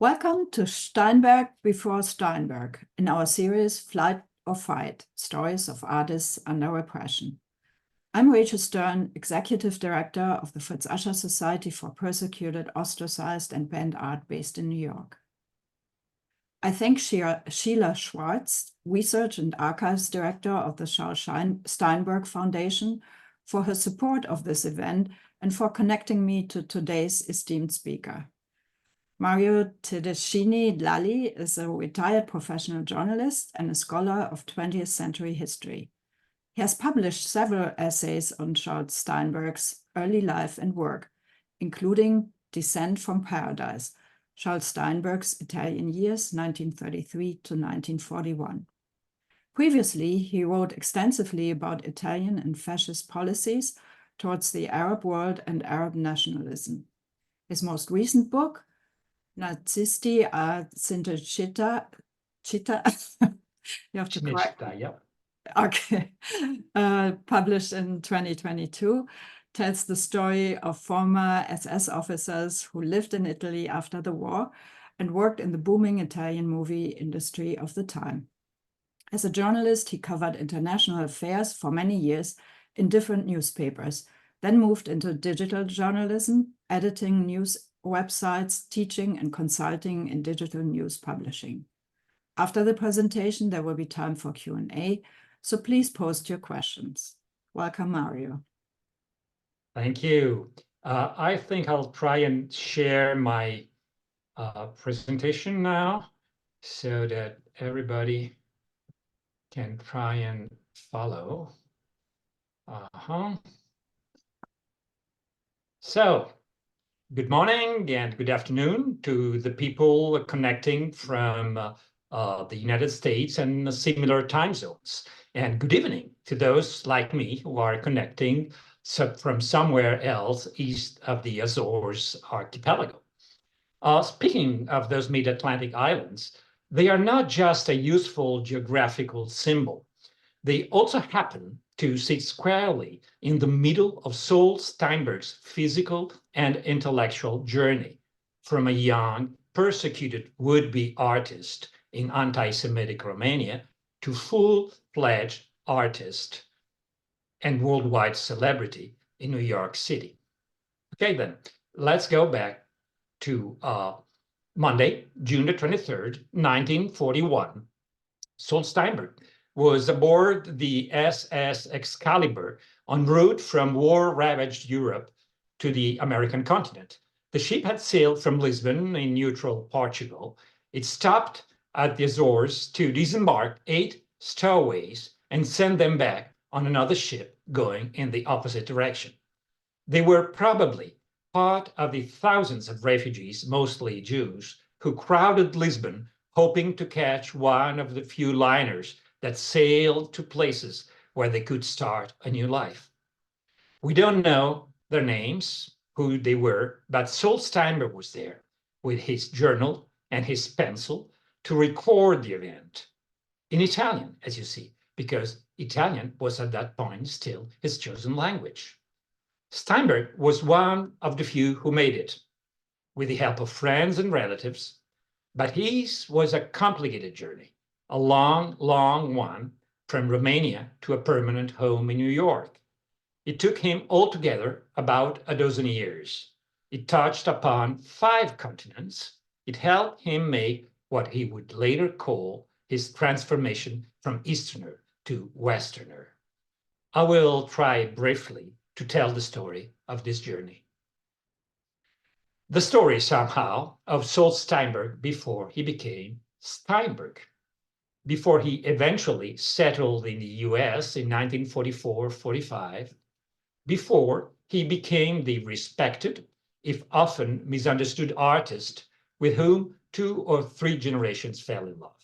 Welcome to Steinberg Before Steinberg in our series Flight or Fight, Stories of Artists Under Repression. I'm Rachel Stern, Executive Director of the Fritz Ascher Society for Persecuted, Ostracized and Banned Art based in New York. I thank Sheila Schwartz, Research and Archives Director of the Saul Steinberg Foundation, for her support of this event and for connecting me to today's esteemed speaker. Mario Tedeschini Lalli is a retired professional journalist and a scholar of 20th century history. He has published several essays on Saul Steinberg's early life and work, including Descent from Paradise, Saul Steinberg's Italian years 1933 to 1941. Previously, he wrote extensively about Italian and fascist policies towards the Arab world and Arab nationalism. His most recent book, Nazisti a Cinecittà, you have to correct. Yep. Okay, published in 2022, tells the story of former SS officers who lived in Italy after the war and worked in the booming Italian movie industry of the time. As a journalist, he covered international affairs for many years in different newspapers, then moved into digital journalism, editing news websites, teaching and consulting in digital news publishing. After the presentation, there will be time for Q&A, so please post your questions. Welcome, Mario. Thank you. I think I'll try and share my presentation now so that everybody can try and follow. So, good morning and good afternoon to the people connecting from the United States and similar time zones. And good evening to those like me who are connecting from somewhere else east of the Azores archipelago. Speaking of those mid-Atlantic islands, they are not just a useful geographical symbol. They also happen to sit squarely in the middle of Saul Steinberg's physical and intellectual journey, from a young, persecuted would-be artist in anti-Semitic Romania to full-fledged artist and worldwide celebrity in New York City. Okay, then, let's go back to Monday, June the 23rd, 1941. Saul Steinberg was aboard the SS Excalibur en route from war-ravaged Europe to the American continent. The ship had sailed from Lisbon in neutral Portugal. It stopped at the Azores to disembark 8 stowaways and send them back on another ship going in the opposite direction. They were probably part of the thousands of refugees, mostly Jews, who crowded Lisbon, hoping to catch one of the few liners that sailed to places where they could start a new life. We don't know their names, who they were, but Saul Steinberg was there with his journal and his pencil to record the event in Italian, as you see, because Italian was at that point still his chosen language. Steinberg was one of the few who made it, with the help of friends and relatives, but his was a complicated journey, a long, long one, from Romania to a permanent home in New York. It took him altogether about a dozen years. It touched upon 5 continents. It helped him make what he would later call his transformation from Easterner to Westerner. I will try briefly to tell the story of this journey. The story, somehow, of Saul Steinberg before he became Steinberg, before he eventually settled in the US in 1944-45, before he became the respected, if often misunderstood artist with whom 2 or 3 generations fell in love,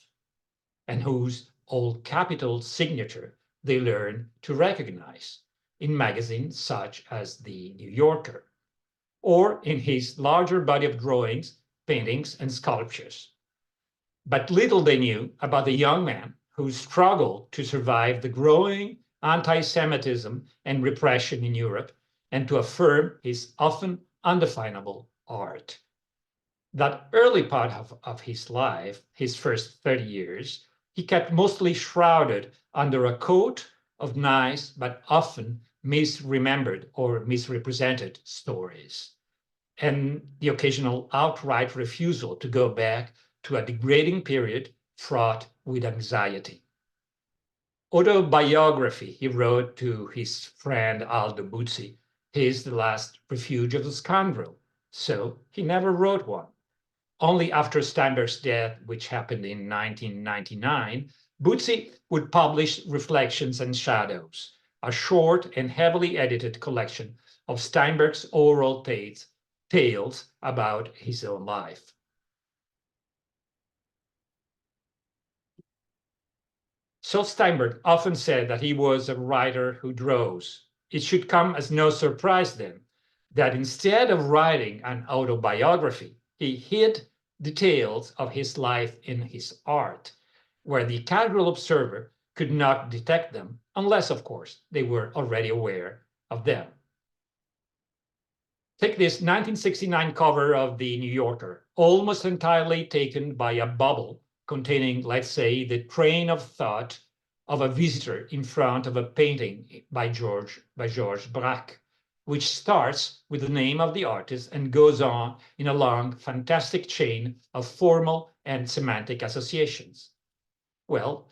and whose old capital signature they learned to recognize in magazines such as The New Yorker, or in his larger body of drawings, paintings, and sculptures. But little they knew about the young man who struggled to survive the growing anti-Semitism and repression in Europe and to affirm his often undefinable art. That early part of his life, his first 30 years, he kept mostly shrouded under a coat of nice but often misremembered or misrepresented stories, and the occasional outright refusal to go back to a degrading period fraught with anxiety. Autobiography, he wrote to his friend Aldo Buzzi, is the last refuge of the scoundrel, so he never wrote one. Only after Steinberg's death, which happened in 1999, Buzzi would publish Reflections and Shadows, a short and heavily edited collection of Steinberg's oral tales about his own life. Saul Steinberg often said that he was a writer who draws. It should come as no surprise then that instead of writing an autobiography, he hid details of his life in his art, where the casual observer could not detect them, unless, of course, they were already aware of them. Take this 1969 cover of the New Yorker, almost entirely taken by a bubble containing, let's say, the train of thought of a visitor in front of a painting by Georges Braque, which starts with the name of the artist and goes on in a long, fantastic chain of formal and semantic associations. Well,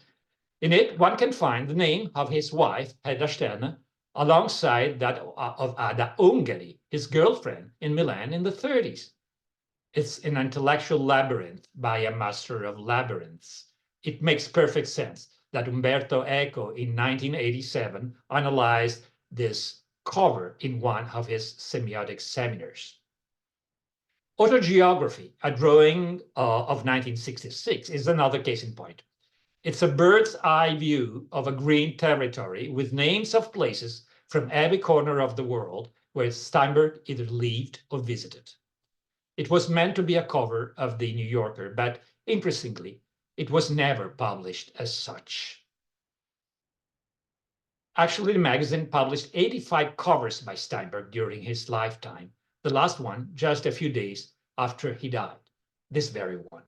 in it, one can find the name of his wife, Hedda Sterne, alongside that of Ada Ungari, his girlfriend in Milan in the 30s. It's an intellectual labyrinth by a master of labyrinths. It makes perfect sense that Umberto Eco in 1987 analyzed this cover in one of his semiotic seminars. Autobiography, a drawing of 1966, is another case in point. It's a bird's eye view of a green territory with names of places from every corner of the world where Steinberg either lived or visited. It was meant to be a cover of the New Yorker, but interestingly, it was never published as such. Actually, the magazine published 85 covers by Steinberg during his lifetime, the last one just a few days after he died, this very one.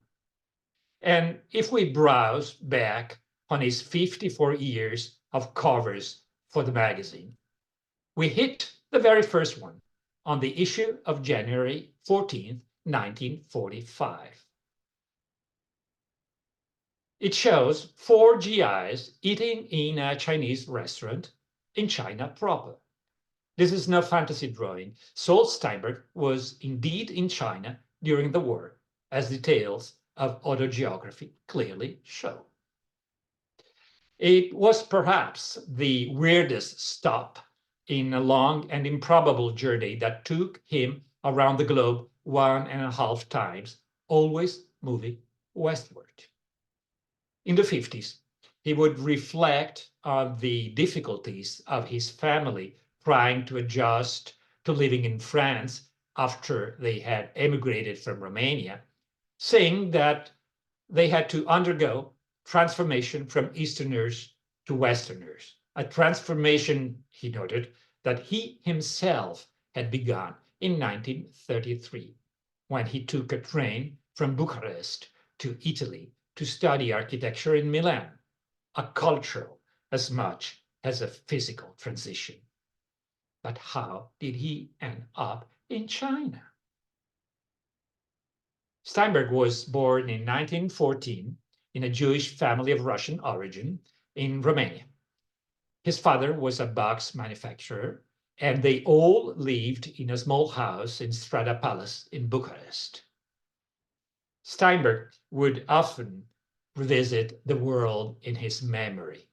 And if we browse back on his 54 years of covers for the magazine, we hit the very first one on the issue of January 14th, 1945. It shows 4 GIs eating in a Chinese restaurant in China proper. This is no fantasy drawing. Saul Steinberg was indeed in China during the war, as details of autobiography clearly show. It was perhaps the weirdest stop in a long and improbable journey that took him around the globe 1.5 times, always moving westward. In the 50s, he would reflect on the difficulties of his family trying to adjust to living in France after they had emigrated from Romania, saying that they had to undergo transformation from Easterners to Westerners, a transformation, he noted, that he himself had begun in 1933, when he took a train from Bucharest to Italy to study architecture in Milan, a cultural as much as a physical transition. But how did he end up in China? Steinberg was born in 1914 in a Jewish family of Russian origin in Romania. His father was a box manufacturer, and they all lived in a small house in Strada Palace in Bucharest. Steinberg would often revisit the world in his memory.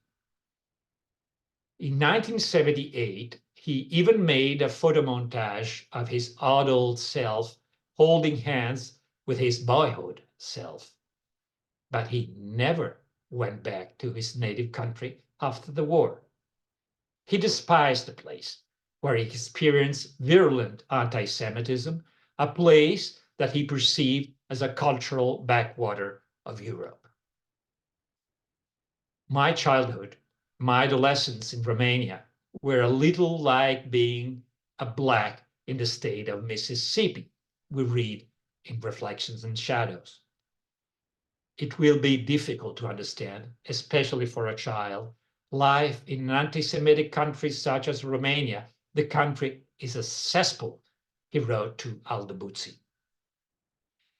In 1978, he even made a photo montage of his adult self holding hands with his boyhood self. But he never went back to his native country after the war. He despised the place where he experienced virulent anti-Semitism, a place that he perceived as a cultural backwater of Europe. My childhood, my adolescence in Romania were a little like being a black in the state of Mississippi, we read in Reflections and Shadows. It will be difficult to understand, especially for a child, life in anti-Semitic countries such as Romania. The country is a cesspool, he wrote to Aldo Buzzi.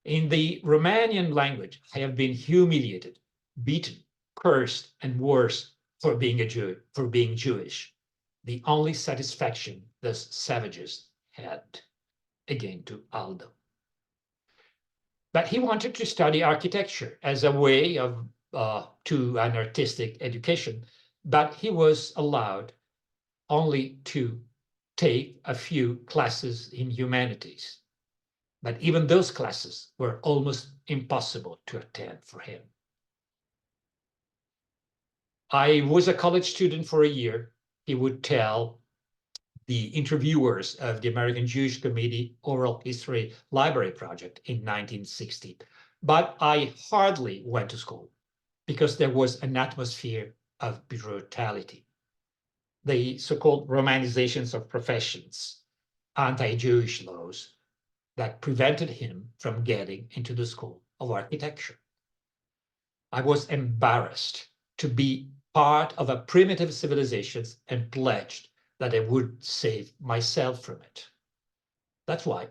In the Romanian language, I have been humiliated, beaten, cursed, and worse for being a Jew, for being Jewish. The only satisfaction those savages had. Again to Aldo. But he wanted to study architecture as a way of to an artistic education, but he was allowed only to take a few classes in humanities. But even those classes were almost impossible to attend for him. I was a college student for a year, he would tell the interviewers of the American Jewish Committee Oral History Library Project in 1960. But I hardly went to school because there was an atmosphere of brutality. The so-called romanizations of professions, anti-Jewish laws that prevented him from getting into the School of Architecture. I was embarrassed to be part of a primitive civilization and pledged that I would save myself from it. That's why,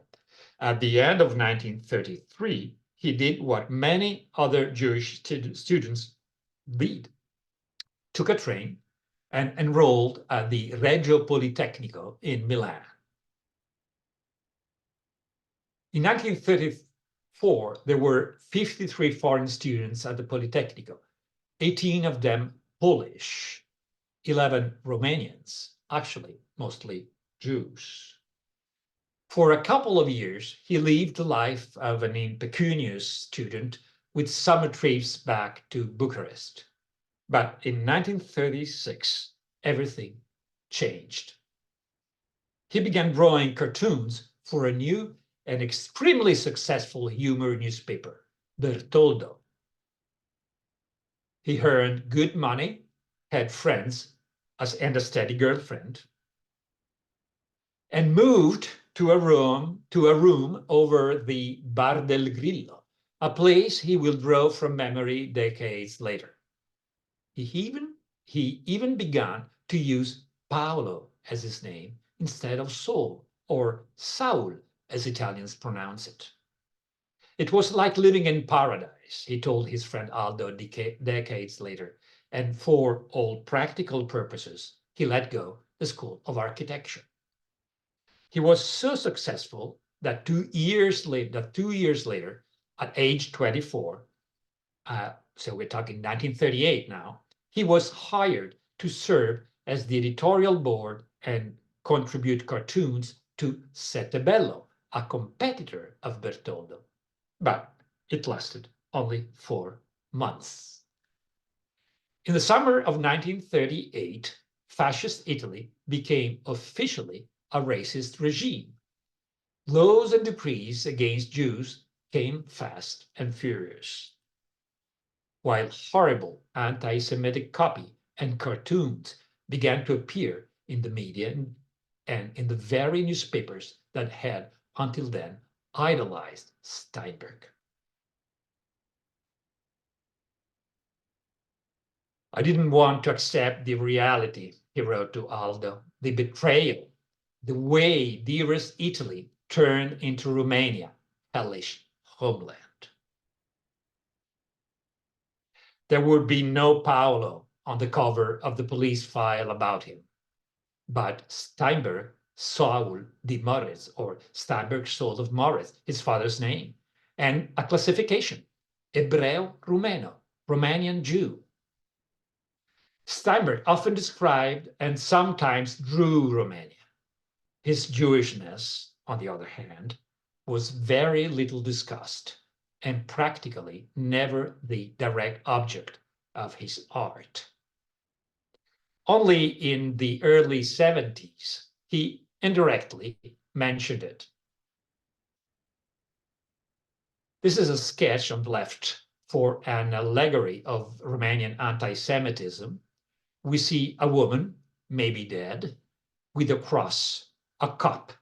at the end of 1933, he did what many other Jewish students did, took a train and enrolled at the Reggio Politecnico in Milan. In 1934, there were 53 foreign students at the Politecnico, 18 of them Polish, 11 Romanians, actually mostly Jews. For a couple of years, he lived the life of an impecunious student with summer trips back to Bucharest. But in 1936, everything changed. He began drawing cartoons for a new and extremely successful humor newspaper, Bertoldo. He earned good money, had friends, and a steady girlfriend, and moved to a room over the Bar del Grillo, a place he will draw from memory decades later. He even began to use Paolo as his name instead of Saul, or Saul as Italians pronounce it. It was like living in paradise, he told his friend Aldo decades later, and for all practical purposes, he let go the School of Architecture. He was so successful that 2 years later, at age 24, so we're talking 1938 now, he was hired to serve as the editorial board and contribute cartoons to Sette Bello, a competitor of Bertoldo. But it lasted only 4 months. In the summer of 1938, fascist Italy became officially a racist regime. Laws and decrees against Jews came fast and furious, while horrible anti-Semitic copy and cartoons began to appear in the media and in the very newspapers that had, until then, idolized Steinberg. I didn't want to accept the reality, he wrote to Aldo, the betrayal, the way dearest Italy turned into Romania, hellish homeland. There would be no Paolo on the cover of the police file about him, but Steinberg, Saul di Morris, or Steinberg Saul of Morris, his father's name, and a classification, Ebreo Rumeno, Romanian Jew. Steinberg often described and sometimes drew Romania. His Jewishness, on the other hand, was very little discussed and practically never the direct object of his art. Only in the early 70s, he indirectly mentioned it. This is a sketch on the left for an allegory of Romanian anti-Semitism. We see a woman, maybe dead, with a cross, a cup,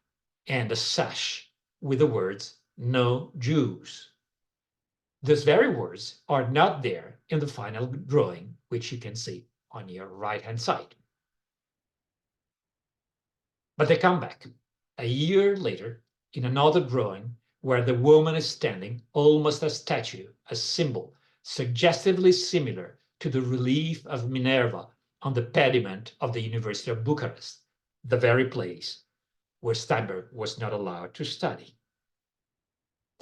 and a sash with the words no Jews. Those very words are not there in the final drawing, which you can see on your right-hand side. But they come back a year later in another drawing where the woman is standing almost a statue, a symbol, suggestively similar to the relief of Minerva on the pediment of the University of Bucharest, the very place where Steinberg was not allowed to study.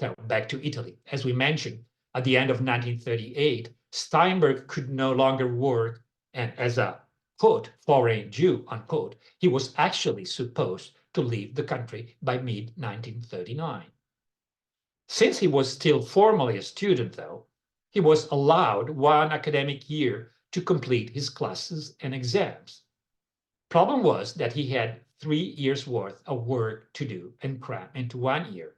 So back to Italy. As we mentioned, at the end of 1938, Steinberg could no longer work, and as a, quote, foreign Jew, unquote, he was actually supposed to leave the country by mid-1939. Since he was still formally a student, though, he was allowed one academic year to complete his classes and exams. Problem was that he had 3 years' worth of work to do and cram into 1 year.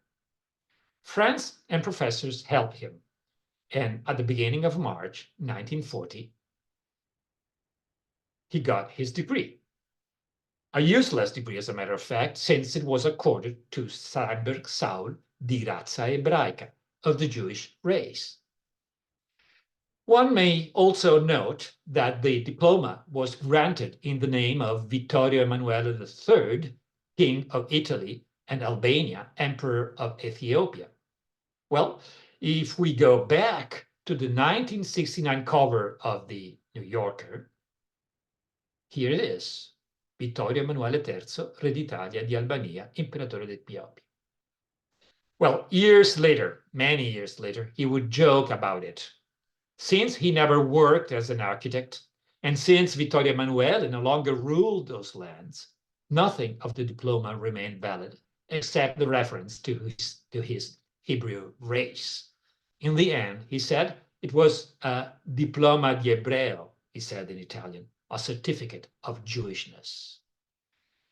Friends and professors helped him, and at the beginning of March 1940, he got his degree. A useless degree, as a matter of fact, since it was accorded to Steinberg Saul di razza ebraica, of the Jewish race. One may also note that the diploma was granted in the name of Vittorio Emanuele III, King of Italy and Albania, Emperor of Ethiopia. Well, if we go back to the 1969 cover of the New Yorker, here it is, Vittorio Emanuele III, Re d'Italia di Albania, Imperatore d'Etiopia. Well, years later, many years later, he would joke about it. Since he never worked as an architect, and since Vittorio Emanuele no longer ruled those lands, nothing of the diploma remained valid except the reference to his Hebrew race. In the end, he said, it was a diploma di ebreo, he said in Italian, a certificate of Jewishness.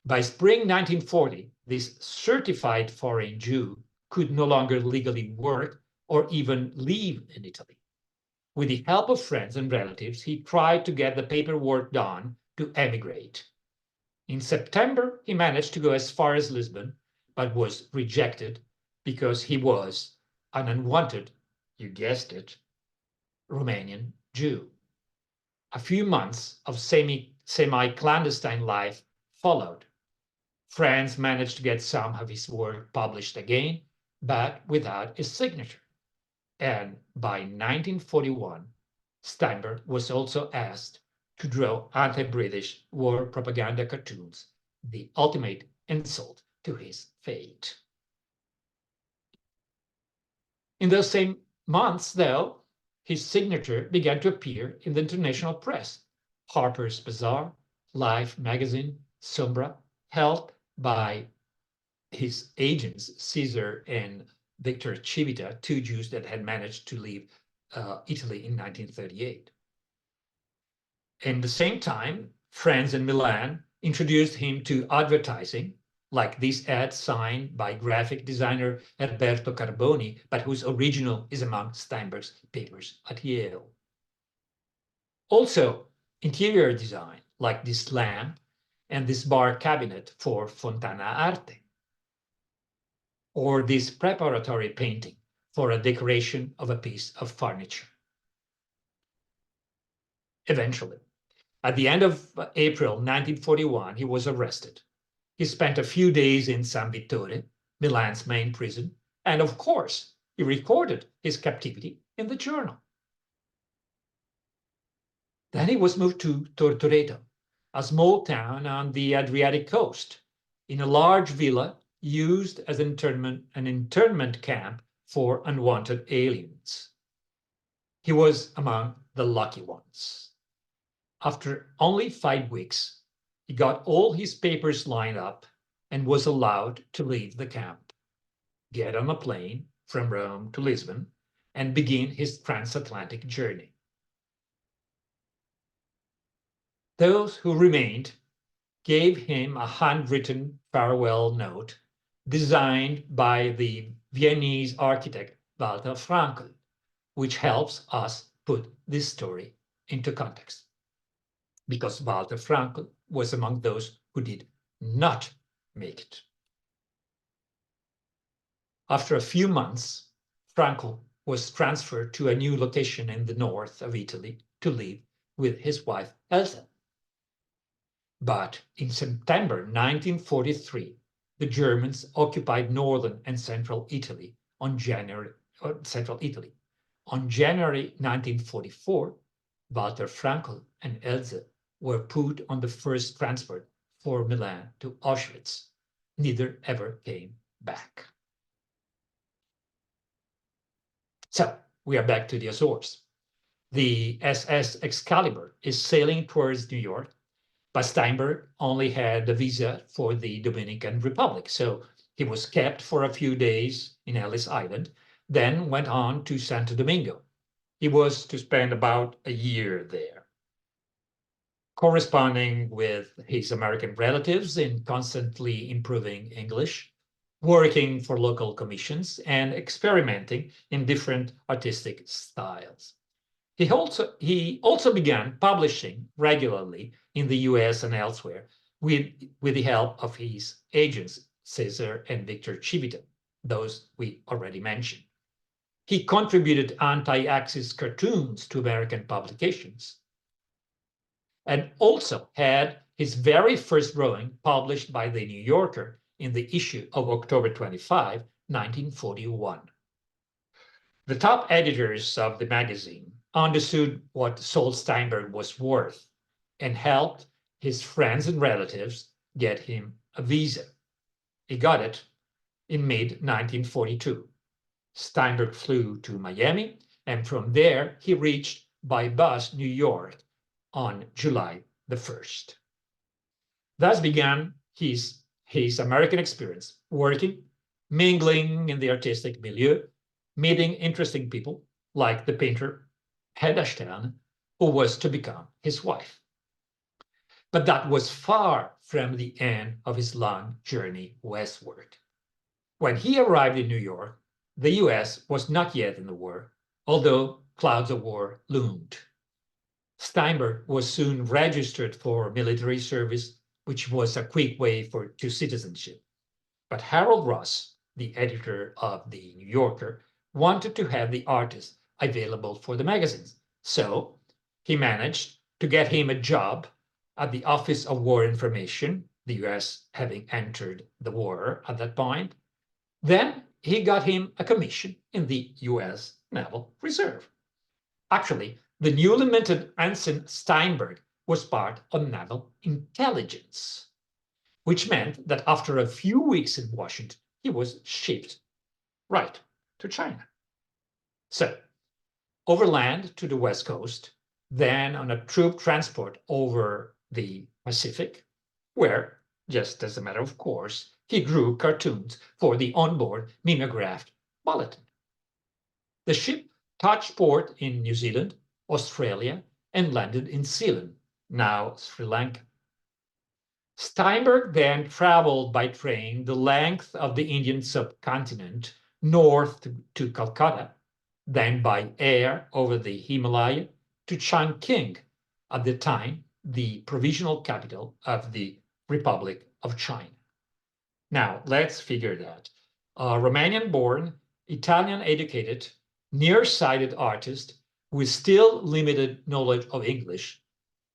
By spring 1940, this certified foreign Jew could no longer legally work or even live in Italy. With the help of friends and relatives, he tried to get the paperwork done to emigrate. In September, he managed to go as far as Lisbon, but was rejected because he was an unwanted, you guessed it, Romanian Jew. A few months of semi-clandestine life followed. Friends managed to get some of his work published again, but without his signature. And by 1941, Steinberg was also asked to draw anti-British war propaganda cartoons, the ultimate insult to his fate. In those same months, though, his signature began to appear in the international press, Harper's Bazaar, Life magazine, Sombra, helped by his agents, Caesar and Victor Civita, 2 Jews that had managed to leave Italy in 1938. In the same time, friends in Milan introduced him to advertising, like this ad signed by graphic designer Alberto Carboni, but whose original is among Steinberg's papers at Yale. Also, interior design, like this lamp and this bar cabinet for Fontana Arte, or this preparatory painting for a decoration of a piece of furniture. Eventually, at the end of April 1941, he was arrested. He spent a few days in San Vittore, Milan's main prison, and of course, he recorded his captivity in the journal. Then he was moved to Tortoreto, a small town on the Adriatic coast, in a large villa used as an internment camp for unwanted aliens. He was among the lucky ones. After only 5 weeks, he got all his papers lined up and was allowed to leave the camp, get on a plane from Rome to Lisbon, and begin his transatlantic journey. Those who remained gave him a handwritten farewell note designed by the Viennese architect Walter Frankel, which helps us put this story into context. Because Walter Frankel was among those who did not make it. After a few months, Frankel was transferred to a new location in the north of Italy to live with his wife Elsa. But in September 1943, the Germans occupied northern and central Italy on January 1944, Walter Frankel and Else were put on the first transport for Milan to Auschwitz. Neither ever came back. So we are back to the Azores. The SS Excalibur is sailing towards New York, but Steinberg only had a visa for the Dominican Republic, so he was kept for a few days in Ellis Island, then went on to Santo Domingo. He was to spend about a year there, corresponding with his American relatives in constantly improving English, working for local commissions, and experimenting in different artistic styles. He also began publishing regularly in the US and elsewhere with the help of his agents, Cesar and Victor Chivita, those we already mentioned. He contributed anti-Axis cartoons to American publications and also had his very first drawing published by The New Yorker in the issue of October 25, 1941. The top editors of the magazine understood what Saul Steinberg was worth and helped his friends and relatives get him a visa. He got it in mid-1942. Steinberg flew to Miami, and from there he reached by bus New York on July the 1st. Thus began his American experience, working, mingling in the artistic milieu, meeting interesting people like the painter Tedeschini, who was to become his wife. But that was far from the end of his long journey westward. When he arrived in New York, the US was not yet in the war, although clouds of war loomed. Steinberg was soon registered for military service, which was a quick way to citizenship. But Harold Ross, the editor of The New Yorker, wanted to have the artist available for the magazines. So he managed to get him a job at the Office of War Information, the US having entered the war at that point. Then he got him a commission in the US Naval Reserve. Actually, the newly minted Ensign Steinberg was part of naval intelligence, which meant that after a few weeks in Washington, he was shipped right to China. So, overland to the West Coast, then on a troop transport over the Pacific, where, just as a matter of course, he drew cartoons for the onboard mimeographed bulletin. The ship touched port in New Zealand, Australia, and landed in Ceylon, now Sri Lanka. Steinberg then traveled by train the length of the Indian subcontinent north to Calcutta, then by air over the Himalaya to Chongqing, at the time the provisional capital of the Republic of China. Now, let's figure that. A Romanian-born, Italian-educated, nearsighted artist with still limited knowledge of English,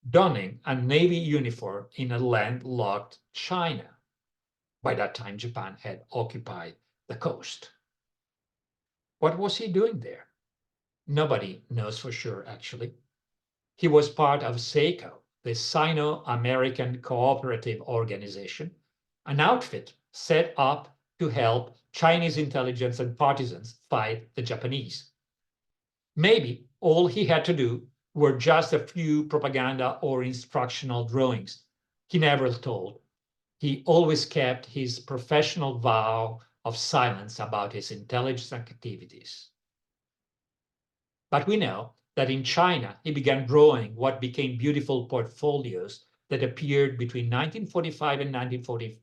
donning a Navy uniform in a landlocked China. By that time, Japan had occupied the coast. What was he doing there? Nobody knows for sure, actually. He was part of SEICO, the Sino-American Cooperative Organization, an outfit set up to help Chinese intelligence and partisans fight the Japanese. Maybe all he had to do were just a few propaganda or instructional drawings. He never told. He always kept his professional vow of silence about his intelligence activities. But we know that in China, he began drawing what became beautiful portfolios that appeared between 1945 and 1940.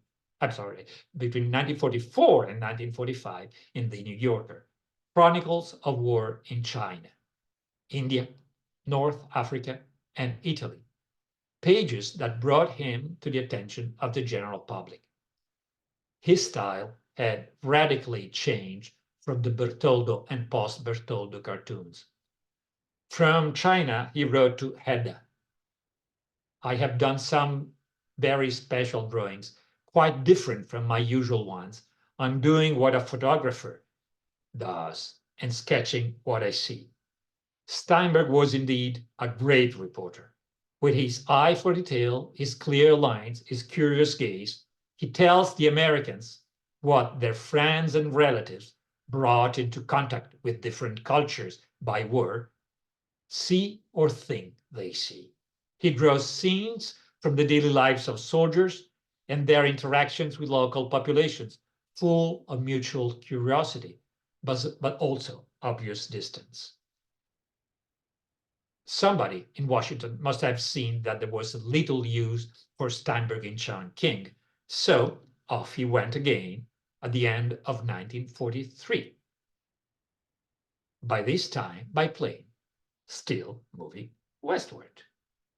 Between 1944 and 1945 in The New Yorker, Chronicles of War in China, India, North Africa, and Italy, pages that brought him to the attention of the general public. His style had radically changed from the Bertoldo and post-Bertoldo cartoons. From China, he wrote to Hedda, "I have done some very special drawings, quite different from my usual ones. I'm doing what a photographer does and sketching what I see." Steinberg was indeed a great reporter. With his eye for detail, his clear lines, his curious gaze, he tells the Americans what their friends and relatives brought into contact with different cultures by war see or think they see. He draws scenes from the daily lives of soldiers and their interactions with local populations, full of mutual curiosity, but also obvious distance. Somebody in Washington must have seen that there was little use for Steinberg in Chongqing, so off he went again at the end of 1943. By this time, by plane, still moving westward.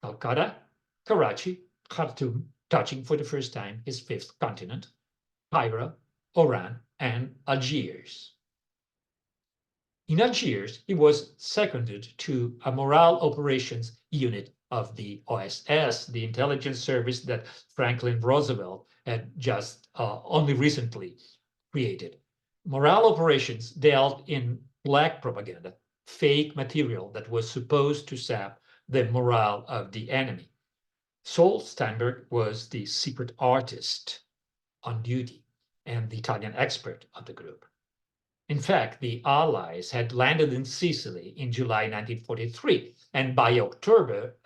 Calcutta, Karachi, Khartoum, touching for the first time his fifth continent, Cairo, Oran, and Algiers. In Algiers, he was seconded to a morale operations unit of the OSS, the intelligence service that Franklin Roosevelt had just only recently created. Morale operations dealt in black propaganda, fake material that was supposed to sap the morale of the enemy. Saul Steinberg was the secret artist on duty and the Italian expert of the group. In fact, the Allies had landed in Sicily in July 1943, and by October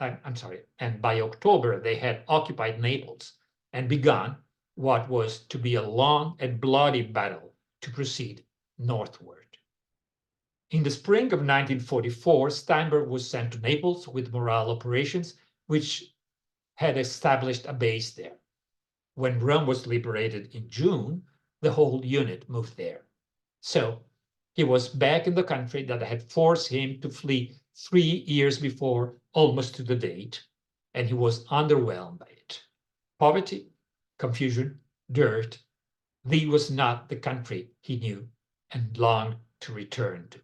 they had occupied Naples and begun what was to be a long and bloody battle to proceed northward. In the spring of 1944, Steinberg was sent to Naples with morale operations, which had established a base there. When Rome was liberated in June, the whole unit moved there. So he was back in the country that had forced him to flee 3 years before, almost to the date, and he was underwhelmed by it. Poverty, confusion, dirt. This was not the country he knew and longed to return to.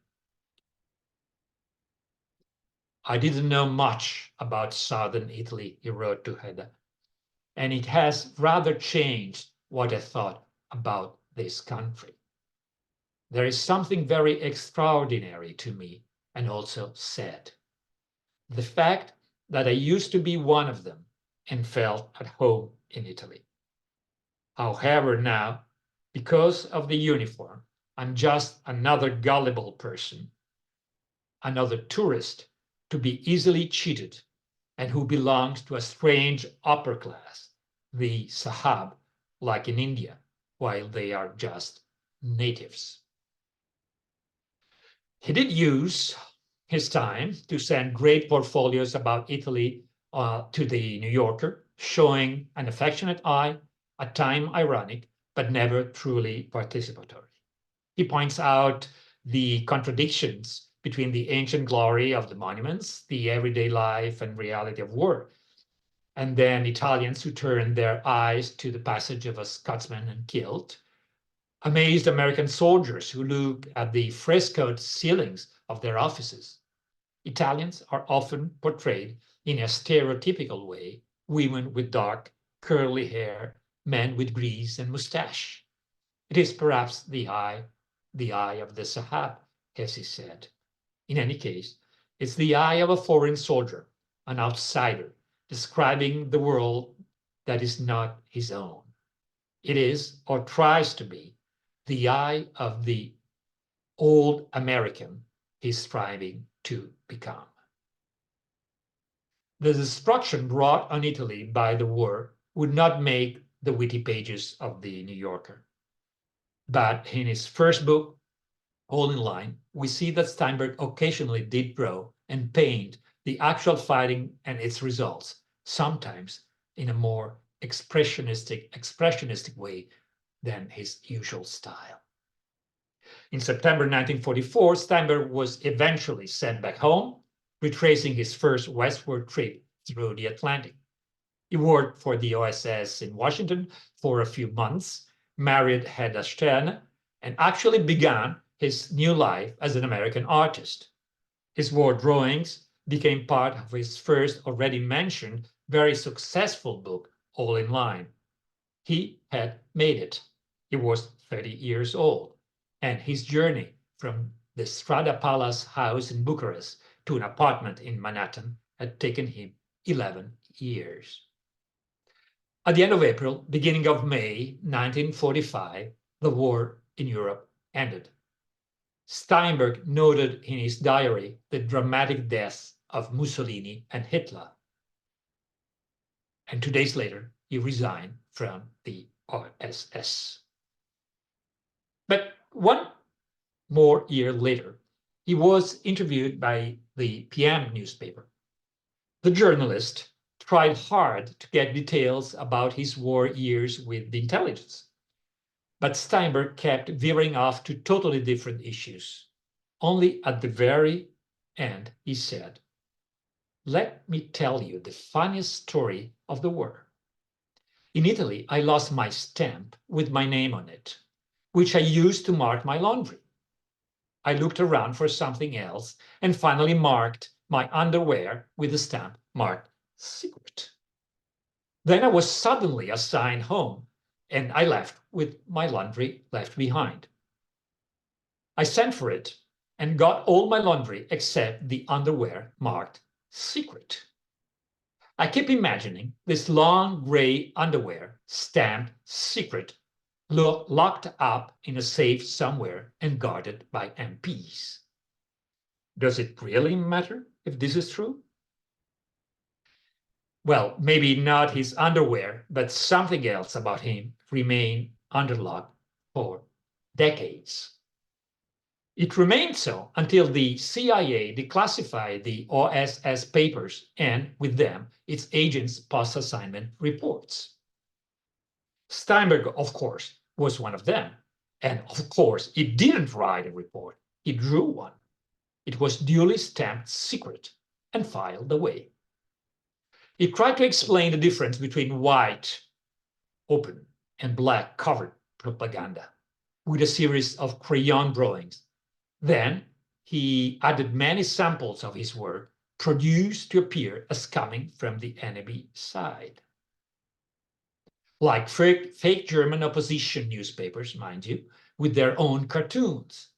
"I didn't know much about southern Italy," he wrote to Hedda, "and it has rather changed what I thought about this country. There is something very extraordinary to me and also sad. The fact that I used to be one of them and felt at home in Italy. However, now, because of the uniform, I'm just another gullible person, another tourist to be easily cheated and who belongs to a strange upper class, the Sahab, like in India, while they are just natives." He did use his time to send great portfolios about Italy to the New Yorker, showing an affectionate eye, at times ironic, but never truly participatory. He points out the contradictions between the ancient glory of the monuments, the everyday life and reality of war, and then Italians who turn their eyes to the passage of a Scotsman in kilt, amazed American soldiers who look at the frescoed ceilings of their offices. Italians are often portrayed in a stereotypical way, women with dark, curly hair, men with grease and mustache. It is perhaps the eye of the Sahab, as he said. In any case, it's the eye of a foreign soldier, an outsider, describing the world that is not his own. It is, or tries to be, the eye of the old American he's striving to become. The destruction brought on Italy by the war would not make the witty pages of the New Yorker. But in his first book, All in Line, we see that Steinberg occasionally did draw and paint the actual fighting and its results, sometimes in a more expressionistic way than his usual style. In September 1944, Steinberg was eventually sent back home, retracing his first westward trip through the Atlantic. He worked for the OSS in Washington for a few months, married Hedda Stern, and actually began his new life as an American artist. His war drawings became part of his first already mentioned very successful book, All in Line. He had made it. He was 30 years old, and his journey from the Strada Palace house in Bucharest to an apartment in Manhattan had taken him 11 years. At the end of April, beginning of May 1945, the war in Europe ended. Steinberg noted in his diary the dramatic deaths of Mussolini and Hitler. And 2 days later, he resigned from the RSS. But one more year later, he was interviewed by the PM newspaper. The journalist tried hard to get details about his war years with the intelligence. But Steinberg kept veering off to totally different issues. Only at the very end, he said, "Let me tell you the funniest story of the war. In Italy, I lost my stamp with my name on it, which I used to mark my laundry. I looked around for something else and finally marked my underwear with a stamp marked secret. Then I was suddenly assigned home and I left with my laundry left behind. I sent for it and got all my laundry except the underwear marked secret. I keep imagining this long gray underwear stamped secret locked up in a safe somewhere and guarded by MPs. Does it really matter if this is true? Well, maybe not his underwear, but something else about him remained under lock for decades. It remained so until the CIA declassified the OSS papers and, with them, its agents' post-assignment reports. Steinberg, of course, was one of them. And of course, he didn't write a report. He drew one. It was duly stamped secret and filed away. He tried to explain the difference between white, open, and black covered propaganda with a series of crayon drawings. Then he added many samples of his work produced to appear as coming from the enemy side. Like fake German opposition newspapers, mind you, with their own cartoons.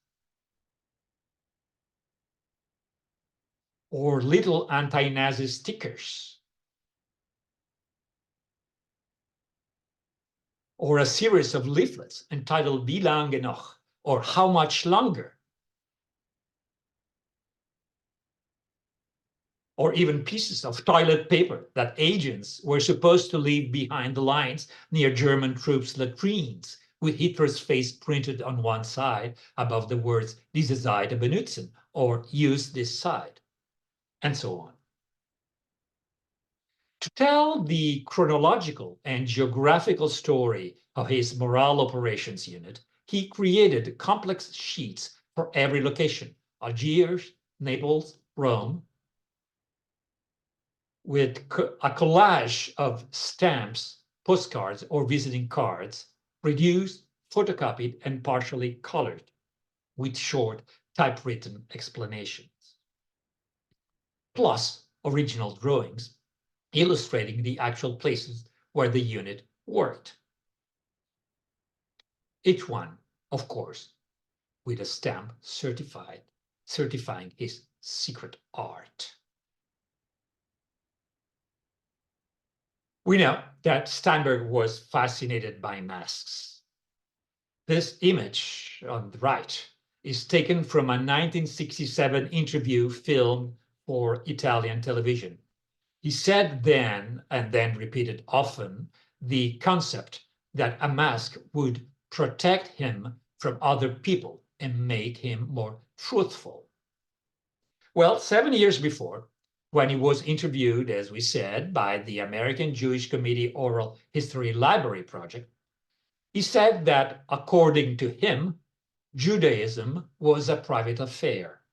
Or little anti-Nazi stickers. Or a series of leaflets entitled Wie lange noch, or How Much Longer. Or even pieces of toilet paper that agents were supposed to leave behind the lines near German troops' latrines, with Hitler's face printed on one side above the words "Diese Seite benutzen" or "Use this side," and so on. To tell the chronological and geographical story of his morale operations unit, he created complex sheets for every location: Algiers, Naples, Rome, with a collage of stamps, postcards, or visiting cards, reduced, photocopied, and partially colored, with short typewritten explanations. Plus original drawings illustrating the actual places where the unit worked. Each one, of course, with a stamp certifying his secret art. We know that Steinberg was fascinated by masks. This image on the right is taken from a 1967 interview filmed for Italian television. He said then, and then repeated often, the concept that a mask would protect him from other people and make him more truthful. Well, 7 years before, when he was interviewed, as we said, by the American Jewish Committee Oral History Library Project, he said that, according to him, Judaism was a private affair.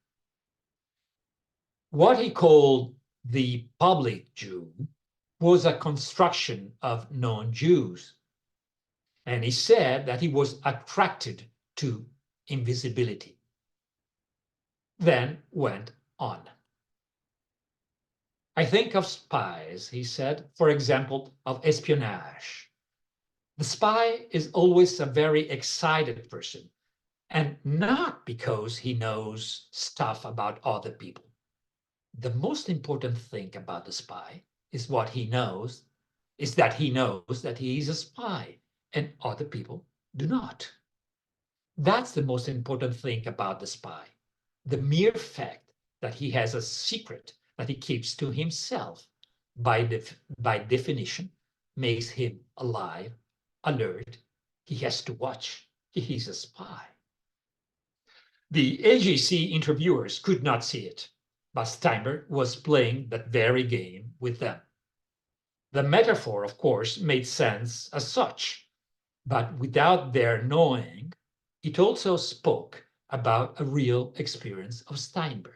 What he called the public Jew was a construction of non-Jews. And he said that he was attracted to invisibility. Then went on. I think of spies, he said, for example, of espionage. The spy is always a very excited person, and not because he knows stuff about other people. The most important thing about the spy is what he knows, is that he knows that he is a spy and other people do not. That's the most important thing about the spy. The mere fact that he has a secret that he keeps to himself by definition makes him alive, alert. He has to watch. He's a spy. The AJC interviewers could not see it, but Steinberg was playing that very game with them. The metaphor, of course, made sense as such, but without their knowing, it also spoke about a real experience of Steinberg.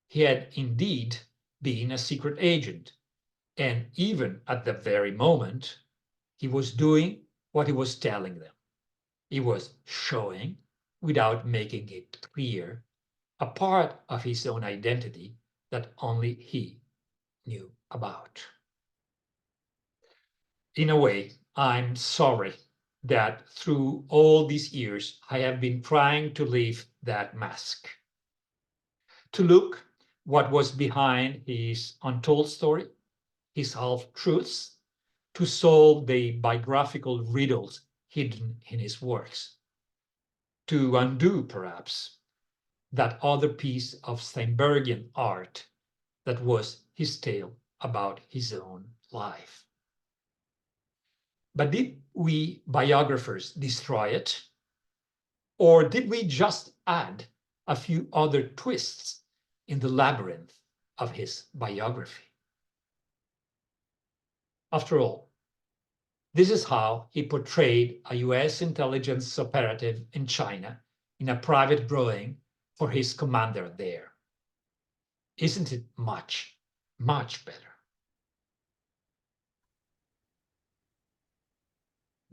He had indeed been a secret agent, and even at the very moment, he was doing what he was telling them. He was showing, without making it clear, a part of his own identity that only he knew about. In a way, I'm sorry that through all these years, I have been trying to leave that mask, to look what was behind his untold story, his half-truths, to solve the biographical riddles hidden in his works, to undo, perhaps, that other piece of Steinbergian art that was his tale about his own life. But did we biographers destroy it? Or did we just add a few other twists in the labyrinth of his biography? After all, this is how he portrayed a US intelligence operative in China in a private drawing for his commander there. Isn't it much, much better?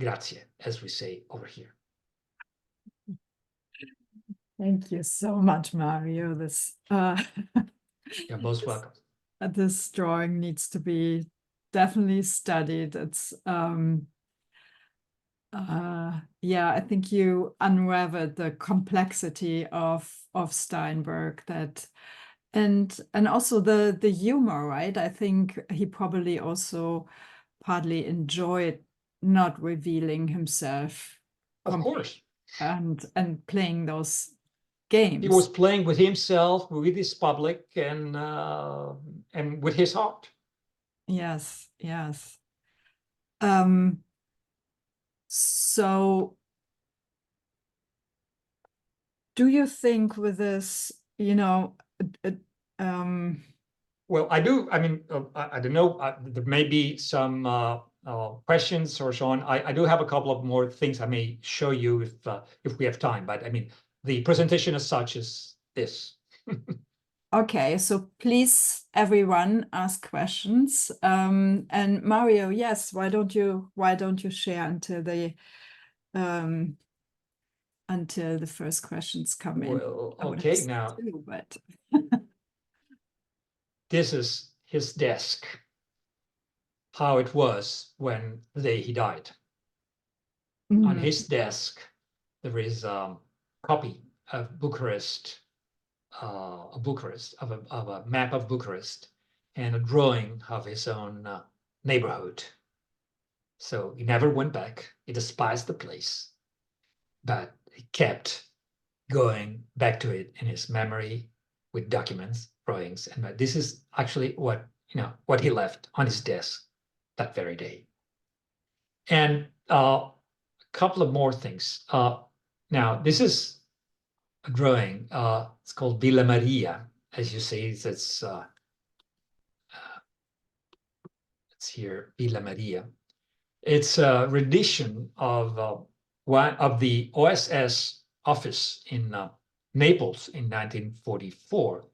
Grazie, as we say over here. Thank you so much, Mario. This You're most welcome. This drawing needs to be definitely studied. It's yeah, I think you unraveled the complexity of Steinberg, that and also the humor, right? I think he probably also partly enjoyed not revealing himself Of course. and playing those games. He was playing with himself, with his public, and with his heart. Yes, yes. So do you think with this, you know, well, I do. I mean, I don't know. There may be some questions or so on. I do have a couple of more things I may show you if we have time. But I mean, the presentation as such is this. Okay, so please, everyone, ask questions. And Mario, yes, why don't you share until the first questions come in? Well, okay, now but this is his desk, how it was when the day he died. On his desk, there is a copy of Bucharest, of a map of Bucharest, and a drawing of his own neighborhood. So he never went back. He despised the place, but he kept going back to it in his memory with documents, drawings, and this is actually what he left on his desk that very day. And a couple of more things. Now, this is a drawing. It's called Villa Maria, as you see. It's here, Villa Maria. It's a rendition of one of the OSS office in Naples in 1944.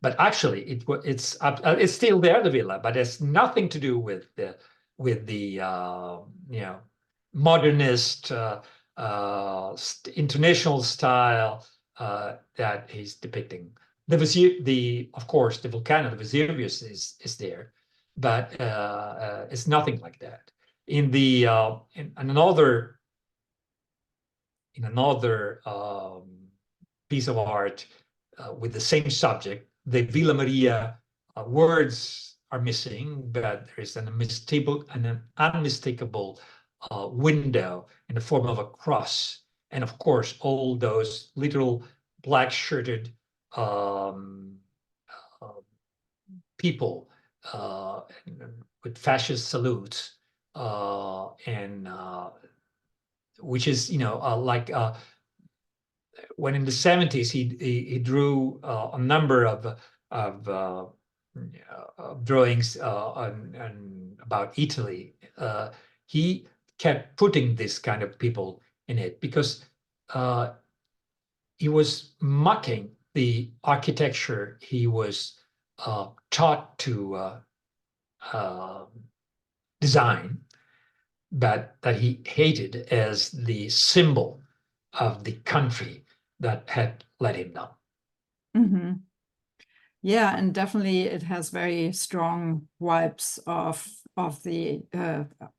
But actually, it's still there, the villa, but it's nothing to do with the modernist, international style that he's depicting. Of course, the volcano, the Vesuvius, is there, but it's nothing like that. In another piece of art with the same subject, the Villa Maria words are missing, but there is an unmistakable window in the form of a cross. And of course, all those little black-shirted people with fascist salutes, and which is, like when in the 70s he drew a number of drawings about Italy. He kept putting this kind of people in it because he was mocking the architecture he was taught to design, but that he hated as the symbol of the country that had let him down. Mm-hmm. Yeah, and definitely it has very strong vibes of the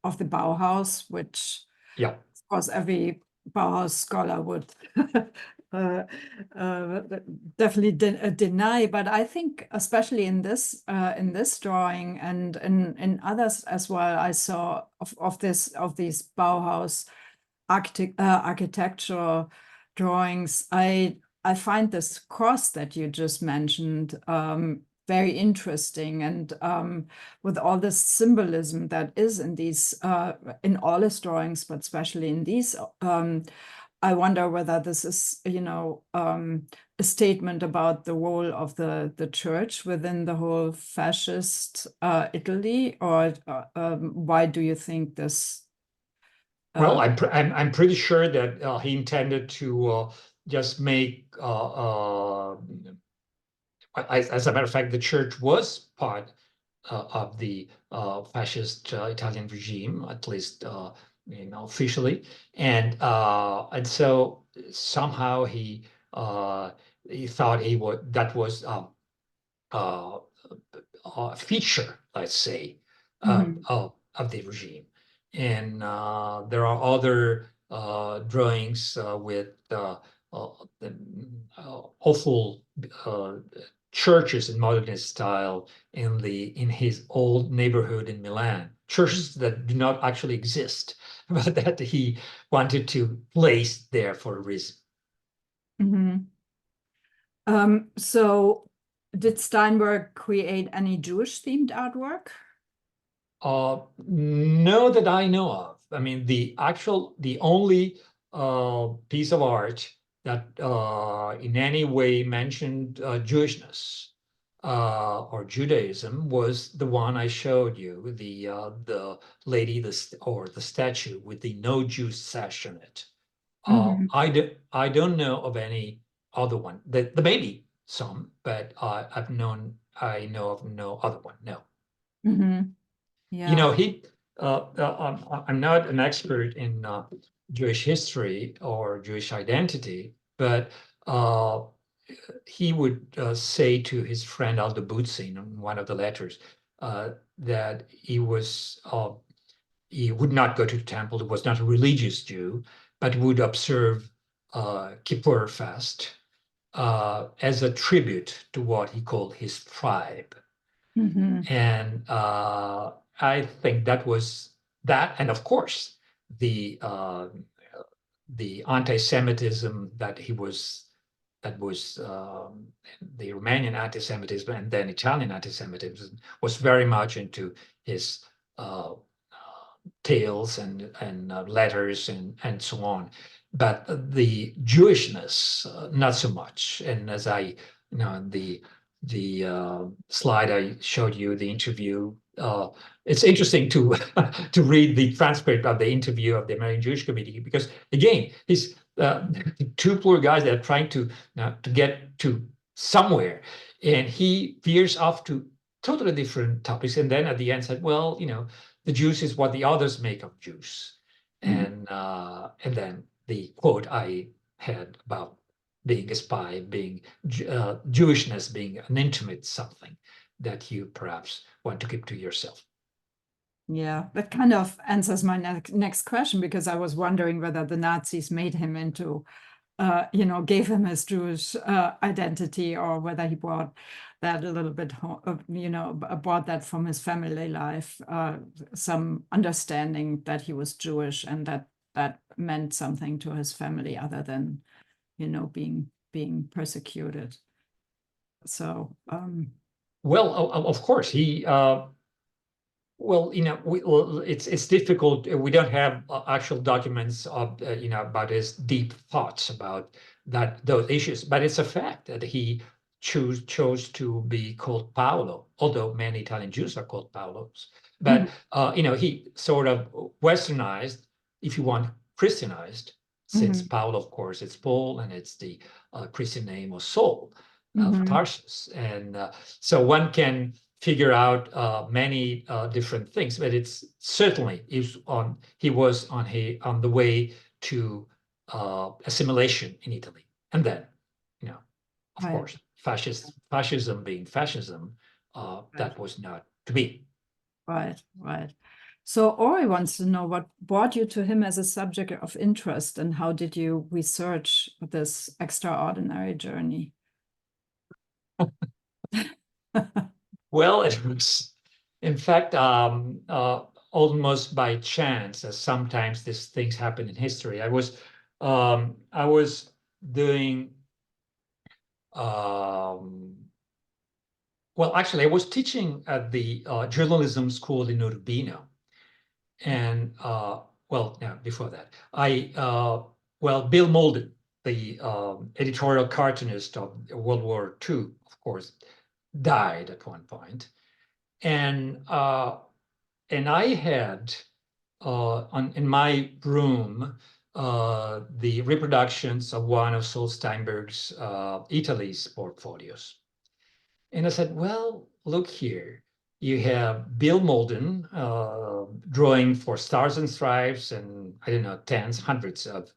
Bauhaus, which, yeah, of course, every Bauhaus scholar would definitely deny. But I think, especially in this drawing and in others as well, I saw of these Bauhaus architectural drawings. I find this cross that you just mentioned very interesting, and with all this symbolism that is in these in all his drawings, but especially in these, I wonder whether this is, a statement about the role of the church within the whole fascist Italy, or why do you think this? Well, I'm pretty sure that he intended to just make, as a matter of fact, the church was part of the fascist Italian regime, at least officially, and so somehow he thought that was a feature, let's say, of the regime. And there are other drawings with awful churches in modernist style in his old neighborhood in Milan, churches that do not actually exist, but that he wanted to place there for a reason. So did Steinberg create any Jewish-themed artwork? No, that I know of. I mean, the only piece of art that in any way mentioned Jewishness or Judaism was the one I showed you, the lady, or the statue with the no Jew sash on it. I don't know of any other one. There may be some, but I know of no other one. No. Yeah. I'm not an expert in Jewish history or Jewish identity, but he would say to his friend Aldo Buzzi in one of the letters that he would not go to the temple. He was not a religious Jew, but would observe Kippur fast as a tribute to what he called his tribe. And I think that was that, and of course the anti-Semitism that was the Romanian anti-Semitism and then Italian anti-Semitism was very much into his tales and letters and so on, but the Jewishness not so much. And as the slide I showed you, the interview, it's interesting to to read the transcript of the interview of the American Jewish Committee, because again, he's two poor guys that are trying to get to somewhere, and he veers off to totally different topics, and then at the end said, well, the Jews is what the others make of Jews. and then the quote I had about being a spy, being Jewishness, being an intimate something that you perhaps want to keep to yourself. Yeah, that kind of answers my next question, because I was wondering whether the Nazis made him into, gave him his Jewish identity, or whether he brought that a little bit, brought that from his family life, some understanding that he was Jewish, and that meant something to his family other than, being persecuted. So, well, of course, he. Well, it's difficult. We don't have actual documents of, about his deep thoughts about those issues, but it's a fact that he chose to be called Paolo, although many Italian Jews are called Paolos. But, he sort of westernized, if you want, Christianized, since Paolo, of course, it's Paul, and it's the Christian name of Saul of Tarsus. And so one can figure out many different things, but it's certainly he was on the way to assimilation in Italy, and then, of course, fascism being fascism, that was not to be. Right. So Ori wants to know what brought you to him as a subject of interest, and how did you research this extraordinary journey? Well, it was, in fact, almost by chance, as sometimes these things happen in history. I was doing, well, actually, I was teaching at the journalism school in Urbino, and well, now before that, Bill Molden, the editorial cartoonist of World War II, of course, died at one point. And I had in my room the reproductions of one of Saul Steinberg's Italy's portfolios. And I said, well, look here. You have Bill Molden drawing for Stars and Stripes and, I don't know, tens, hundreds of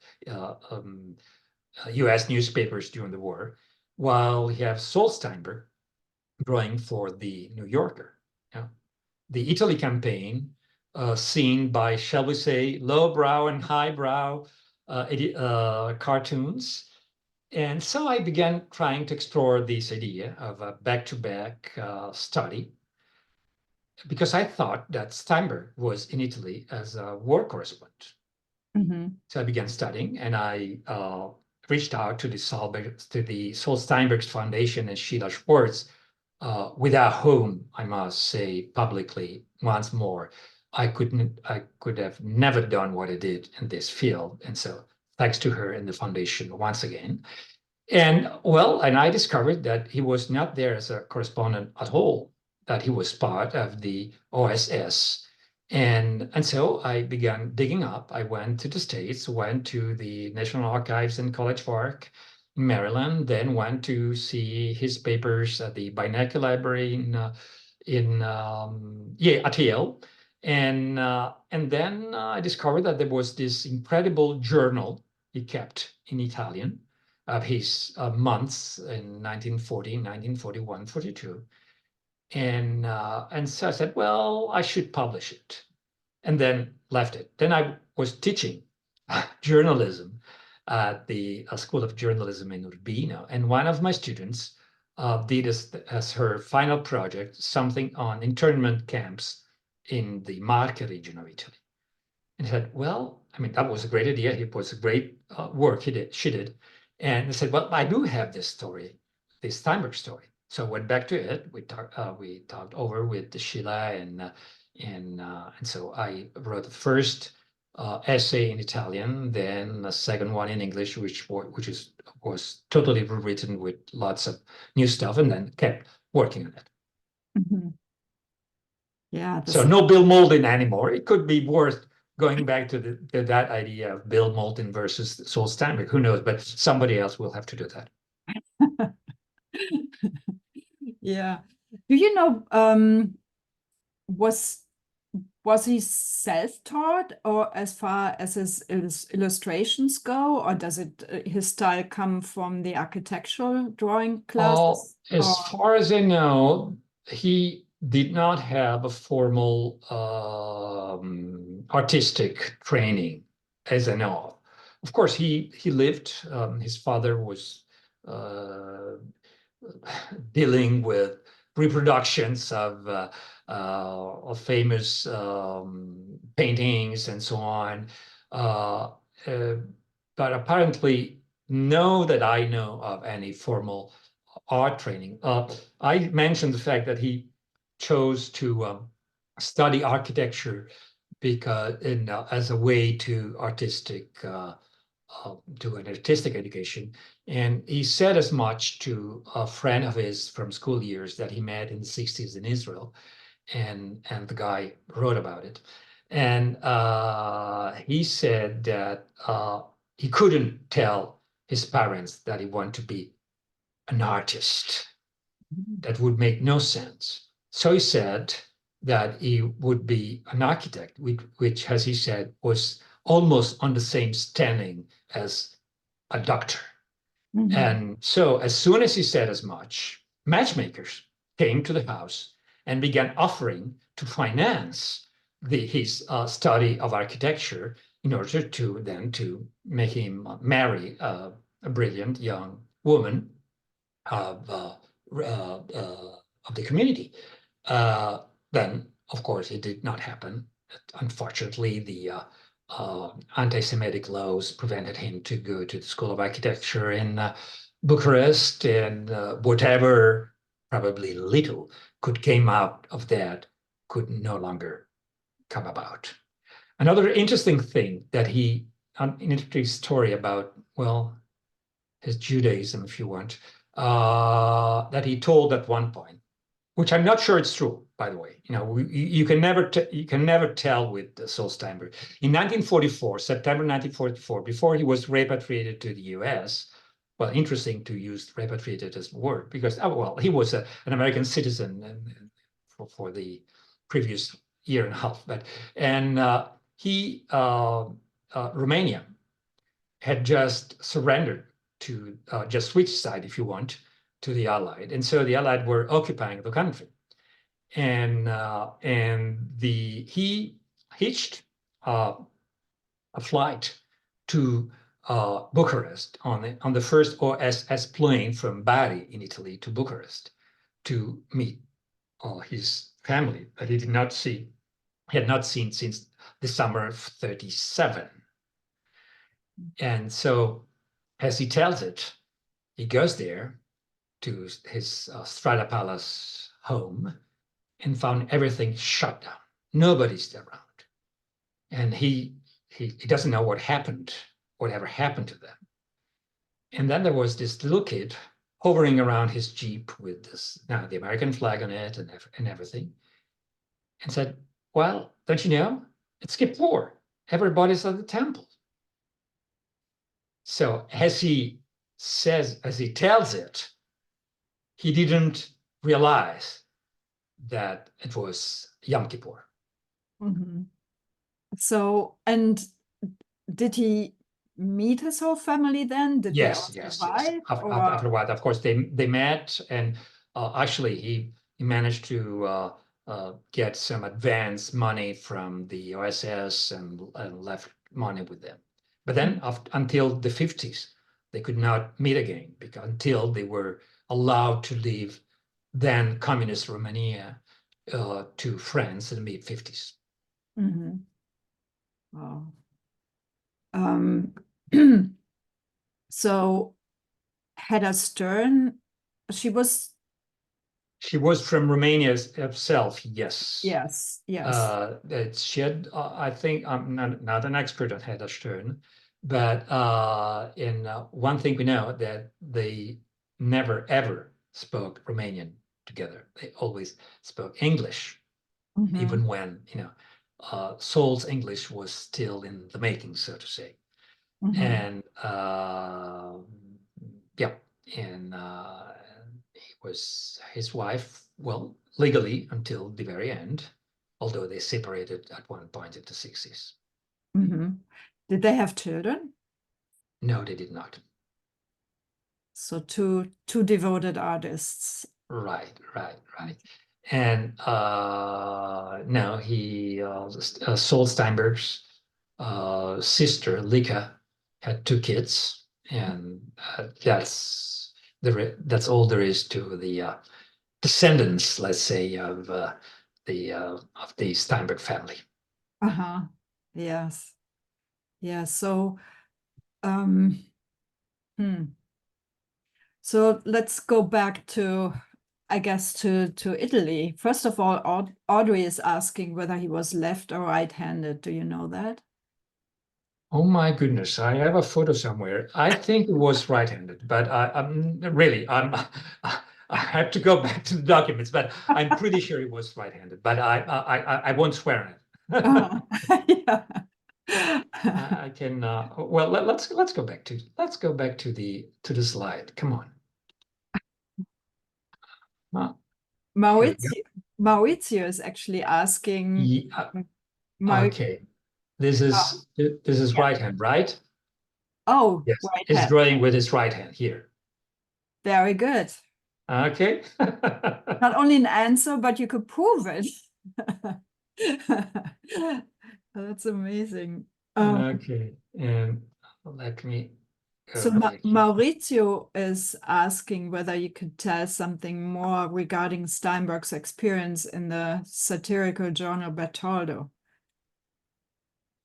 US newspapers during the war, while you have Saul Steinberg drawing for the New Yorker. The Italy campaign, seen by, shall we say, lowbrow and highbrow cartoons. And so I began trying to explore this idea of a back-to-back study, because I thought that Steinberg was in Italy as a war correspondent. So I began studying, and I reached out to the Saul Steinberg's Foundation and Sheila Schwartz, without whom, I must say publicly once more, I could have never done what I did in this field. And so thanks to her and the foundation once again. And I discovered that he was not there as a correspondent at all, that he was part of the OSS. And so I began digging up. I went to the States, went to the National Archives in College Park, Maryland, then went to see his papers at the Beinecke Library at Yale. And then I discovered that there was this incredible journal he kept in Italian of his months in 1940, 1941, 42. And so I said, well, I should publish it, and then left it. Then I was teaching journalism at the School of Journalism in Urbino, and one of my students did as her final project something on internment camps in the Marche region of Italy. And I said, well, I mean, that was a great idea. It was a great work she did. And I said, well, I do have this story, this Steinberg story. So I went back to it. We talked over with Sheila, and so I wrote the first essay in Italian, then a second one in English, which was totally rewritten with lots of new stuff, and then kept working on it. Yeah. So no Bill Molden anymore. It could be worth going back to that idea of Bill Molden versus Saul Steinberg. Who knows? But somebody else will have to do that. Yeah. Do you know, Was he self-taught, or as far as his illustrations go, or does his style come from the architectural drawing classes? As far as I know, he did not have a formal artistic training, as I know of. Of course, he lived. His father was dealing with reproductions of famous paintings and so on. But apparently, that I know of any formal art training. I mentioned the fact that he chose to study architecture because as a way to an artistic education. And he said as much to a friend of his from school years that he met in the 60s in Israel. And the guy wrote about it. And he said that he couldn't tell his parents that he wanted to be an artist. That would make no sense. So he said that he would be an architect, which, as he said, was almost on the same standing as a doctor. Mhm. And so as soon as he said as much, matchmakers came to the house and began offering to finance his study of architecture in order to make him marry a brilliant young woman of the community. Then, of course, it did not happen. Unfortunately, the anti-Semitic laws prevented him to go to the School of Architecture in Bucharest, and whatever, probably little, could came out of that could no longer come about. Another interesting thing that an interesting story about, well, his Judaism, if you want, that he told at one point, which I'm not sure it's true, by the way. You can never tell with Saul Steinberg. In 1944, September 1944, before he was repatriated to the U.S. Well, interesting to use repatriated as a word because he was an American citizen for the previous year and a half, Romania had just surrendered to just switch side, if you want, to the Allied. And so the Allied were occupying the country. And he hitched a flight to Bucharest on the first OSS plane from Bari in Italy to Bucharest to meet his family that he had not seen since the summer of 1937. And so, as he tells it, he goes there to his Strada Palace home and found everything shut down. Nobody's around. And he doesn't know whatever happened to them. And then there was this little kid hovering around his Jeep with the American flag on it and everything, and said, well, don't you know, it's Kippur. Everybody's at the temple. So as he tells it, he didn't realize that it was Yom Kippur. Mm-hmm. So, and did he meet his whole family then? Did they all survive? After a while, of course, they met, and actually he managed to get some advance money from the OSS and left money with them. But then until the 50s, they could not meet again until they were allowed to leave then communist Romania to France in the mid-50s. Mm-hmm. Wow. So Hedda Stern, she was from Romania herself, yes. Yes. She had, I think, I'm not an expert on Hedda Stern, but one thing we know that they never ever spoke Romanian together. They always spoke English, even when Saul's English was still in the making, so to say. And he was his wife, well, legally until the very end, although they separated at one point in the 60s. Did they have children? No, they did not. So two devoted artists. Right. And no, Saul Steinberg's sister, Lika, had 2 kids, and that's all there is to the descendants, let's say, of the Steinberg family. Yes. Yeah. So, so let's go back to, I guess, to Italy. First of all, Audrey is asking whether he was left or right-handed. Do you know that? Oh my goodness, I have a photo somewhere. I think it was right-handed, but I'm I have to go back to the documents, but I'm pretty sure it was right-handed, but I won't swear on it. Yeah. I can well let's go back to the slide. Come on. Maurizio is actually asking. Yeah, okay. This is right hand, right? Oh, Yes. right He's hand. drawing with his right hand here. Very good. Okay. Not only an answer, but you could prove it. That's amazing. Okay, and let me go So back here. Maurizio is asking whether you could tell something more regarding Steinberg's experience in the satirical journal Bertoldo.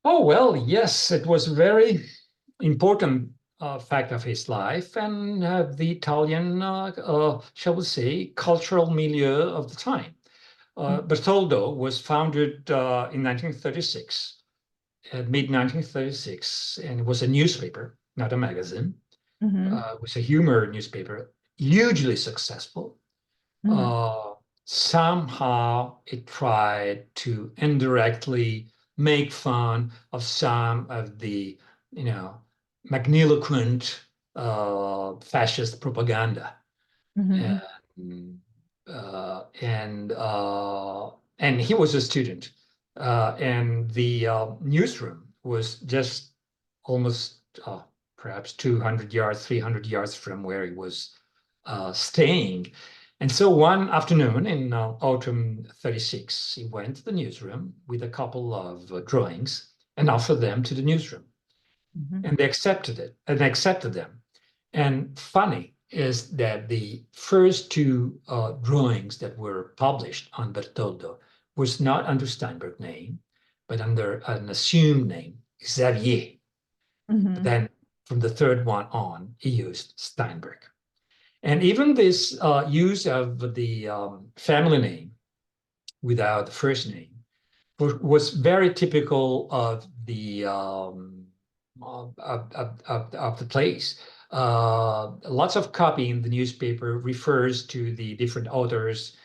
Oh, well, yes, it was a very important fact of his life and the Italian, shall we say, cultural milieu of the time. Bertoldo was founded in 1936, mid-1936, and it was a newspaper, not a magazine. It was a humor newspaper, hugely successful. Somehow it tried to indirectly make fun of some of the, magniloquent fascist propaganda. And he was a student, and the newsroom was just almost perhaps 200 yards, 300 yards from where he was staying. And so one afternoon in autumn 36, he went to the newsroom with a couple of drawings and offered them to the newsroom. And they accepted them. And funny is that the first 2 drawings that were published on Bertoldo was not under Steinberg's name, but under an assumed name, Xavier. But then from the 3rd one on, he used Steinberg. And even this use of the family name without the first name was very typical of the place. Lots of copy in the newspaper refers to the different authors,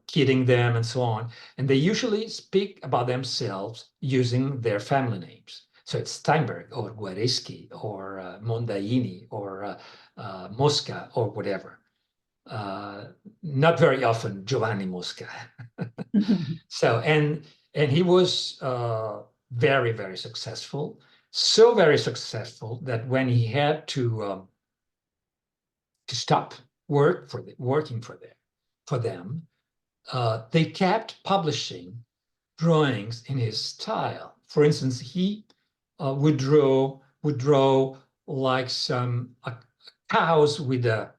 kidding them and so on. And they usually speak about themselves using their family names. So it's Steinberg or Guareschi or Mondaini or Mosca or whatever. Not very often Giovanni Mosca. So, and he was very, very successful. So very successful that when he had to stop working for them, they kept publishing drawings in his style. For instance, he would draw like some cows with a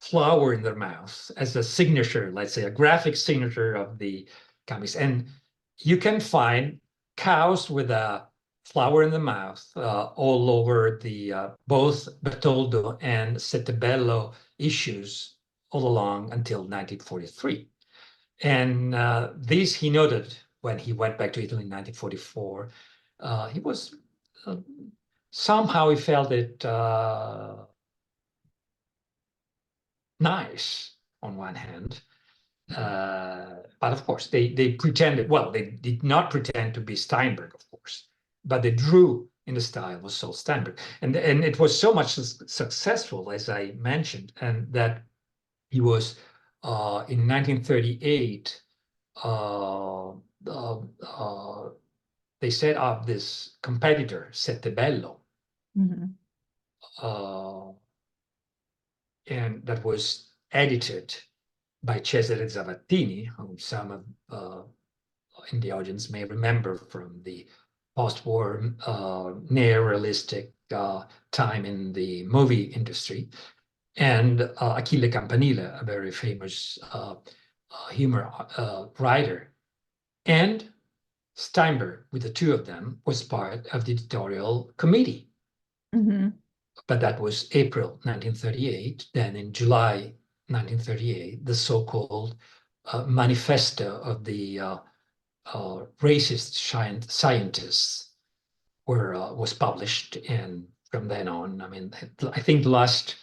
flower in their mouth as a signature, let's say a graphic signature of the comics. And you can find cows with a flower in the mouth all over the both Bertoldo and Settebello issues all along until 1943. And this he noted when he went back to Italy in 1944. He was somehow he felt it nice on one hand, but of course they pretended. Well, they did not pretend to be Steinberg, of course, but they drew in the style of Saul Steinberg, and it was so much successful, as I mentioned, and that he was in 1938. they set up this competitor, Sette Bello, Mhm. and that was edited by Cesare Zavattini, whom some of in the audience may remember from the post-war neorealistic time in the movie industry, and Achille Campanile, a very famous humor writer. And Steinberg, with the two of them, was part of the editorial committee. Mhm. But that was April 1938. Then in July 1938, the so-called manifesto of the racist scientists was published, and from then on, I mean, I think the last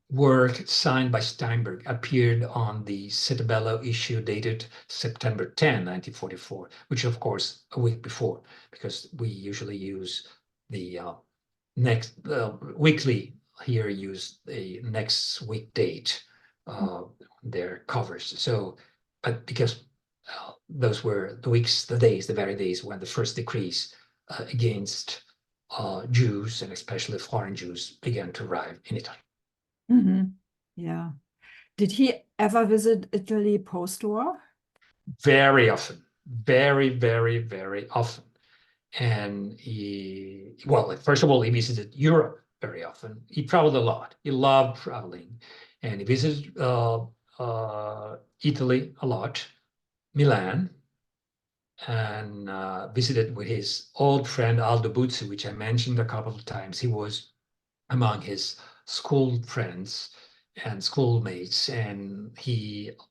work signed by Steinberg appeared on the Citabello issue dated September 10, 1944, which of course a week before, because we usually use the next weekly here use the next week date their covers. So, but because those were the weeks, the days, the very days when the first decrees against Jews, and especially foreign Jews, began to arrive in Italy. Mhm. Yeah. Did he ever visit Italy post-war? Very often, very, very, very often. And well, first of all, he visited Europe very often. He traveled a lot. He loved traveling. And he visited Italy a lot, Milan, and visited with his old friend Aldo Buzzi, which I mentioned a couple of times. He was among his school friends and schoolmates, and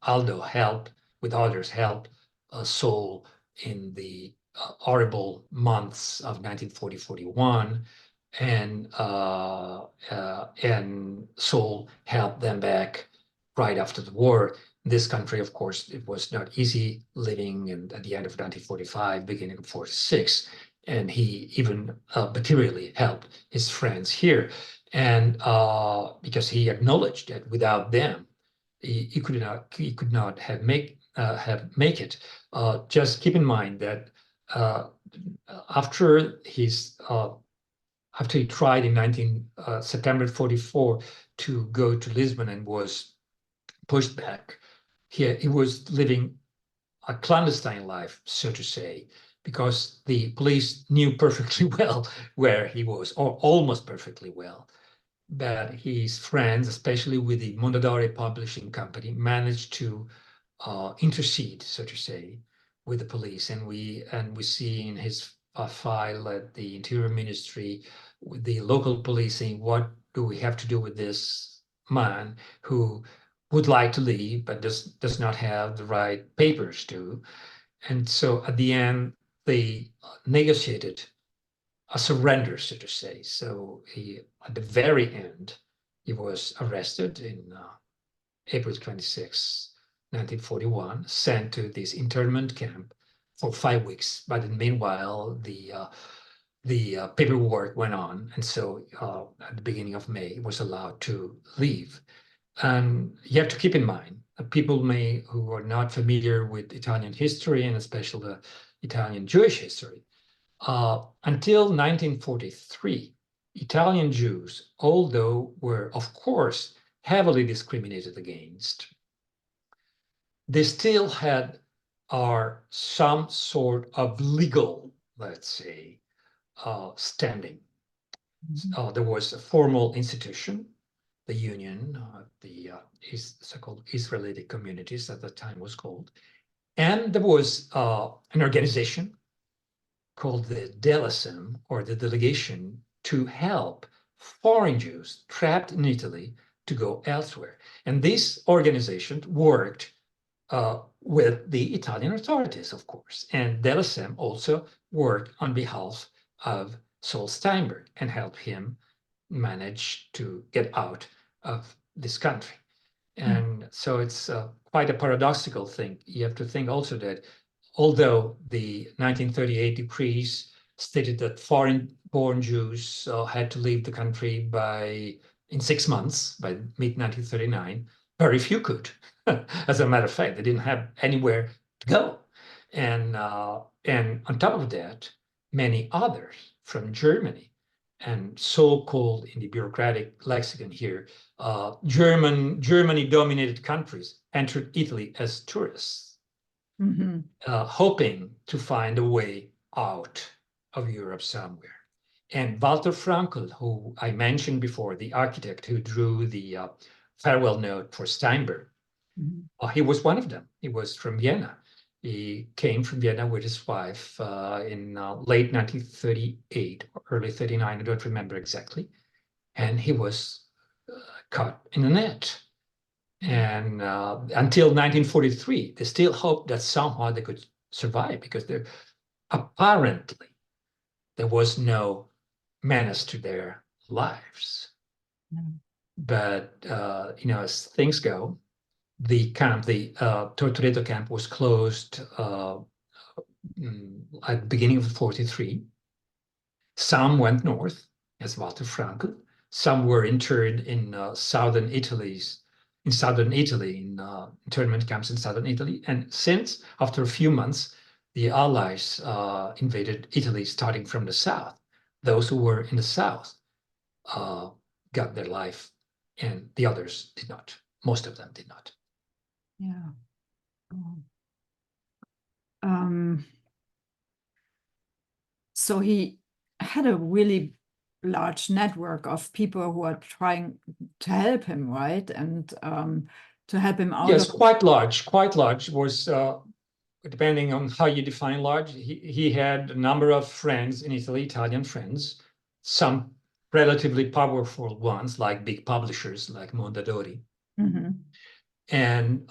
Aldo helped, with others, helped Saul in the horrible months of 1940-41, and Saul helped them back right after the war. In this country, of course, it was not easy living at the end of 1945, beginning of 46, and he even materially helped his friends here. And because he acknowledged that without them, he could not have make it. Just keep in mind that after he tried in September 44 to go to Lisbon and was pushed back, he was living a clandestine life, so to say, because the police knew perfectly well where he was, or almost perfectly well. But his friends, especially with the Mondadori Publishing Company, managed to intercede, so to say, with the police. And we see in his file at the Interior Ministry, with the local police saying, what do we have to do with this man who would like to leave, but does not have the right papers to. And so at the end, they negotiated a surrender, so to say. So at the very end, he was arrested in April 26, 1941, sent to this internment camp for 5 weeks. But in the meanwhile, the paperwork went on. And so at the beginning of May, he was allowed to leave. And you have to keep in mind, people who are not familiar with Italian history, and especially the Italian Jewish history, until 1943, Italian Jews, although were, of course, heavily discriminated against, they still had some sort of legal, let's say, standing. There was a formal institution, the Union, the so-called Israeli communities at the time was called, and there was an organization called the DELASEM, or the Delegation to Help Foreign Jews Trapped in Italy to Go Elsewhere. And this organization worked with the Italian authorities, of course. And DELASEM also worked on behalf of Saul Steinberg and helped him manage to get out of this country. And so it's quite a paradoxical thing. You have to think also that although the 1938 decrees stated that foreign-born Jews had to leave the country in 6 months, by mid-1939, very few could. As a matter of fact, they didn't have anywhere to go. And on top of that, many others from Germany and so-called, in the bureaucratic lexicon here, Germany-dominated countries entered Italy as tourists, hoping to find a way out of Europe somewhere. And Walter Frankl, who I mentioned before, the architect who drew the farewell note for Steinberg, he was one of them. He was from Vienna. He came from Vienna with his wife in late 1938 or early 39, I don't remember exactly. And he was caught in a net. And until 1943, they still hoped that somehow they could survive, because apparently there was no menace to their lives. But, as things go, the Tortoreto camp was closed at the beginning of 43. Some went north, as Walter Frankl. Some were interred in southern Italy, in internment camps in southern Italy. And since, after a few months, the Allies invaded Italy, starting from the south, those who were in the south got their life, and the others did not. Most of them did not. Yeah. So he had a really large network of people who are trying to help him, right? And to help him out. Yes, quite large. Quite large was, depending on how you define large. He had a number of friends in Italy, Italian friends, some relatively powerful ones, like big publishers like Mondadori. And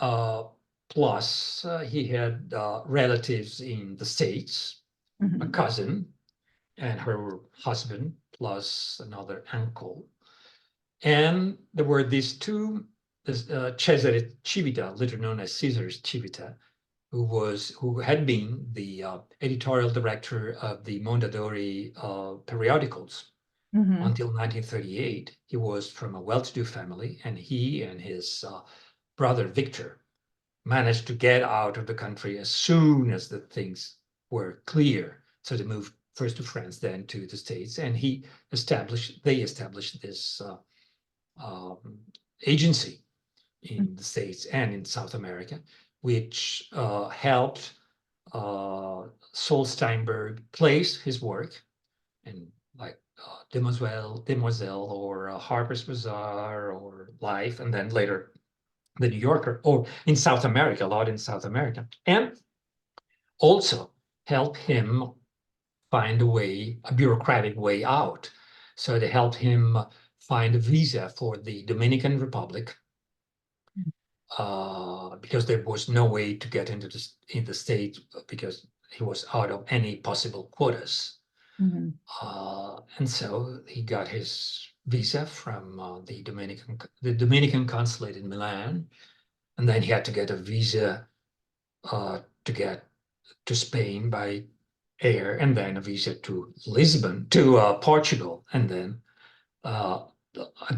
plus, he had relatives in the States, a cousin and her husband, plus another uncle. And there were these two, Cesare Civita, later known as Caesar Civita, who had been the editorial director of the Mondadori periodicals until 1938. He was from a well-to-do family, and he and his brother Victor managed to get out of the country as soon as the things were clear. So they moved first to France, then to the States, and they established this agency in the States and in South America, which helped Saul Steinberg place his work in, like, Demoiselle, or Harper's Bazaar, or Life, and then later the New Yorker, or in South America, a lot in South America, and also help him find a bureaucratic way out. So they helped him find a visa for the Dominican Republic, because there was no way to get into the state, because he was out of any possible quotas. And so he got his visa from the Dominican consulate in Milan, and then he had to get a visa to get to Spain by air, and then a visa to Portugal, and then a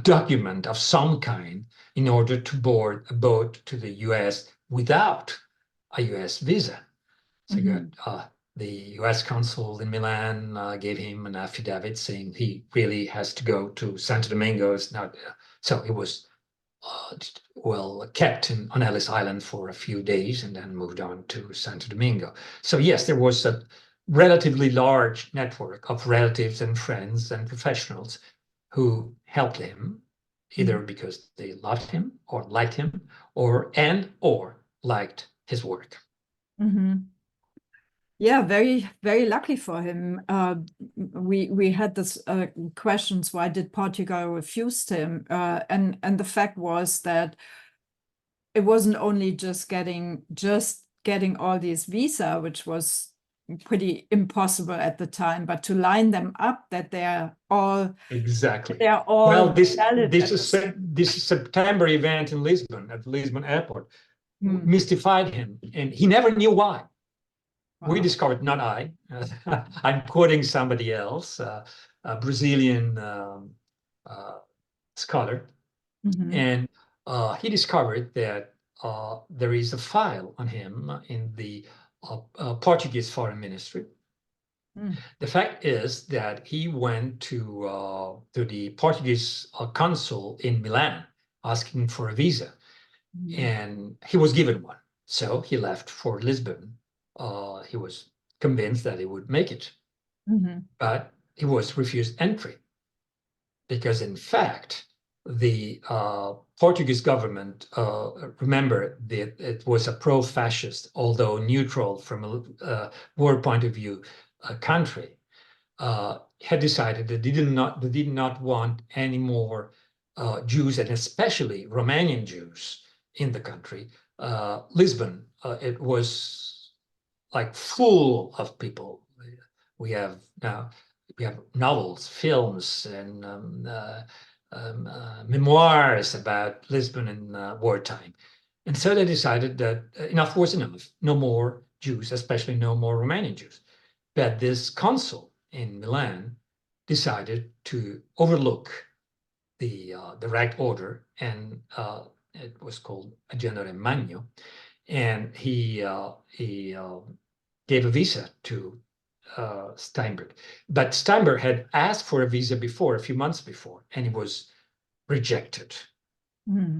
document of some kind in order to board a boat to the US without a US visa. So you got the US consul in Milan gave him an affidavit saying he really has to go to Santo Domingo. So he was kept on Ellis Island for a few days, and then moved on to Santo Domingo. So yes, there was a relatively large network of relatives and friends and professionals who helped him, either because they loved him or liked him, or liked his work. Yeah, very, very lucky for him. We had this questions, why did Portugal refuse him? And the fact was that it wasn't only just getting all these visa, which was pretty impossible at the time, but to line them up that they're all exactly. They're all well, this September event in Lisbon, at the Lisbon airport, mystified him, and he never knew why. Wow. We discovered, not I, I'm quoting somebody else, a Brazilian scholar, and he discovered that there is a file on him in the Portuguese foreign ministry. Mm. The fact is that he went to the Portuguese consul in Milan asking for a visa, and he was given one. So he left for Lisbon. He was convinced that he would make it, but he was refused entry because, in fact, the Portuguese government, remember that it was a pro-fascist, although neutral from a war point of view, country, had decided that they did not want any more Jews, and especially Romanian Jews, in the country. Lisbon, it was like full of people. We have novels, films, and memoirs about Lisbon in wartime. And so they decided that enough was enough. No more Jews, especially no more Romanian Jews. But this consul in Milan decided to overlook the right order, and it was called a genere magno, and he gave a visa to Steinberg. But Steinberg had asked for a visa before, a few months before, and he was rejected.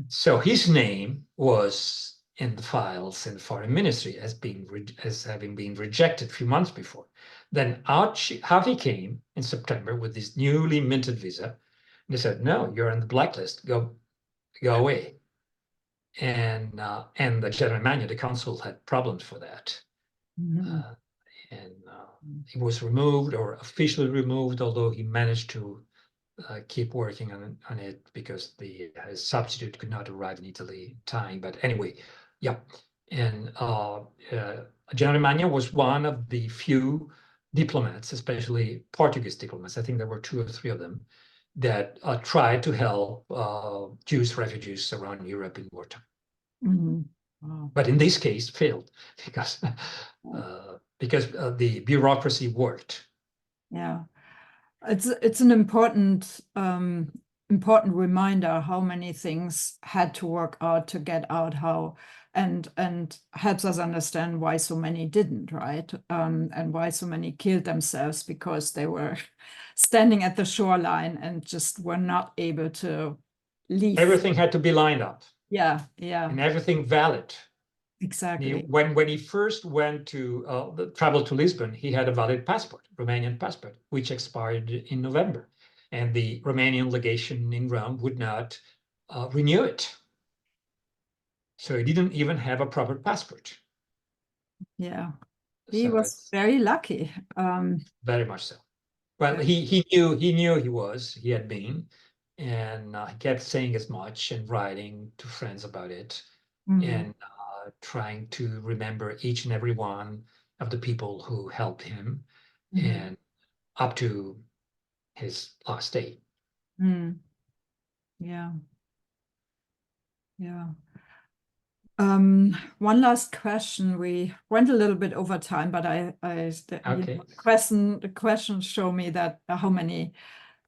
So his name was in the files in the foreign ministry as having been rejected a few months before. Then out he came in September with this newly minted visa. And they said, "No, you're on the blacklist. Go away." And the general manager, the council, had problems for that. He was removed, or officially removed, although he managed to keep working on it because his substitute could not arrive in Italy in time. But anyway, yeah. And General Magno was one of the few diplomats, especially Portuguese diplomats, I think there were 2 or 3 of them, that tried to help Jewish refugees around Europe in wartime. Wow. But in this case, failed because the bureaucracy worked. Yeah, it's an important important reminder how many things had to work out to get out, and helps us understand why so many didn't, right? And why so many killed themselves because they were standing at the shoreline and just were not able to leave. Everything had to be lined up. Yeah. And everything valid. Exactly. When he first went to travel to Lisbon, he had a valid passport, Romanian passport, which expired in November. And the Romanian legation in Rome would not renew it. So he didn't even have a proper passport. Yeah, he was very lucky. Very much so. Well, he knew he had been, and he kept saying as much and writing to friends about it, and trying to remember each and every one of the people who helped him, and up to his last day. Yeah. One last question. We went a little bit over time, but the questions show me that how many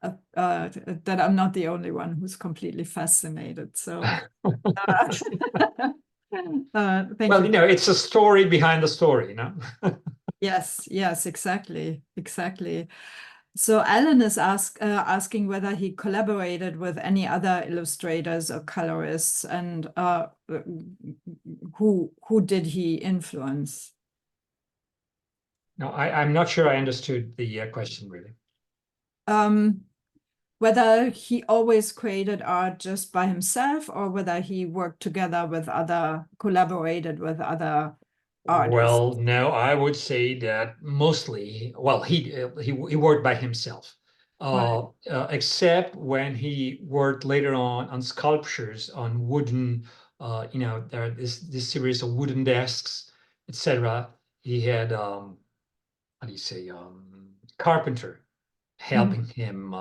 that I'm not the only one who's completely fascinated. So thank you. It's a story behind the story, Yes, exactly. So Alan is asking whether he collaborated with any other illustrators or colorists, and who did he influence? No, I'm not sure I understood the question really. Whether he always created art just by himself, or whether he worked together with collaborated with other artists. Well, no, I would say that mostly, well, he worked by himself, except when he worked later on sculptures, on wooden, there this series of wooden desks, etc. He had, how do you say, carpenter helping him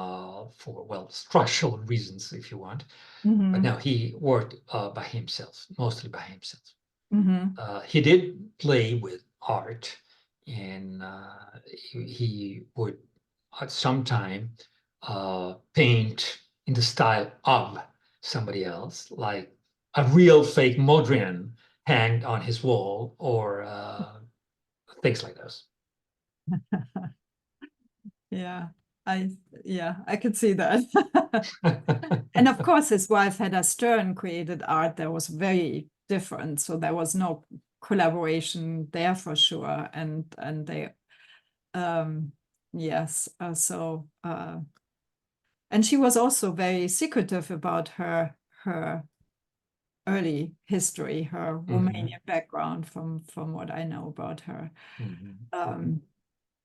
for, well, structural reasons, if you want. But no, he worked by himself, mostly by himself. He did play with art, and he would at some time paint in the style of somebody else, like a real fake Modrian hanged on his wall, or things like those. Yeah, I could see that. And of course, his wife, Hedda Stern, created art that was very different. So there was no collaboration there for sure. And they, yes, and she was also very secretive about her early history, her Romanian background, from what I know about her,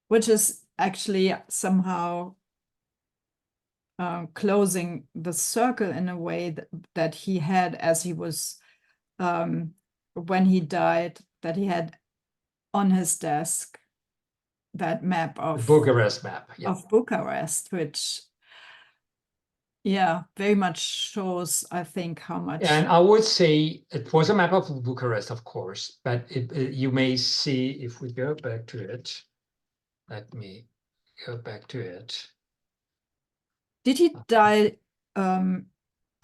which is actually somehow closing the circle in a way that he had, as he was, when he died, that he had on his desk that map The Bucharest map, yeah. of Bucharest, which, yeah, very much shows, I think, how much. And I would say it was a map of Bucharest, of course, but you may see, if we go back to it, let me go back to it. Did he die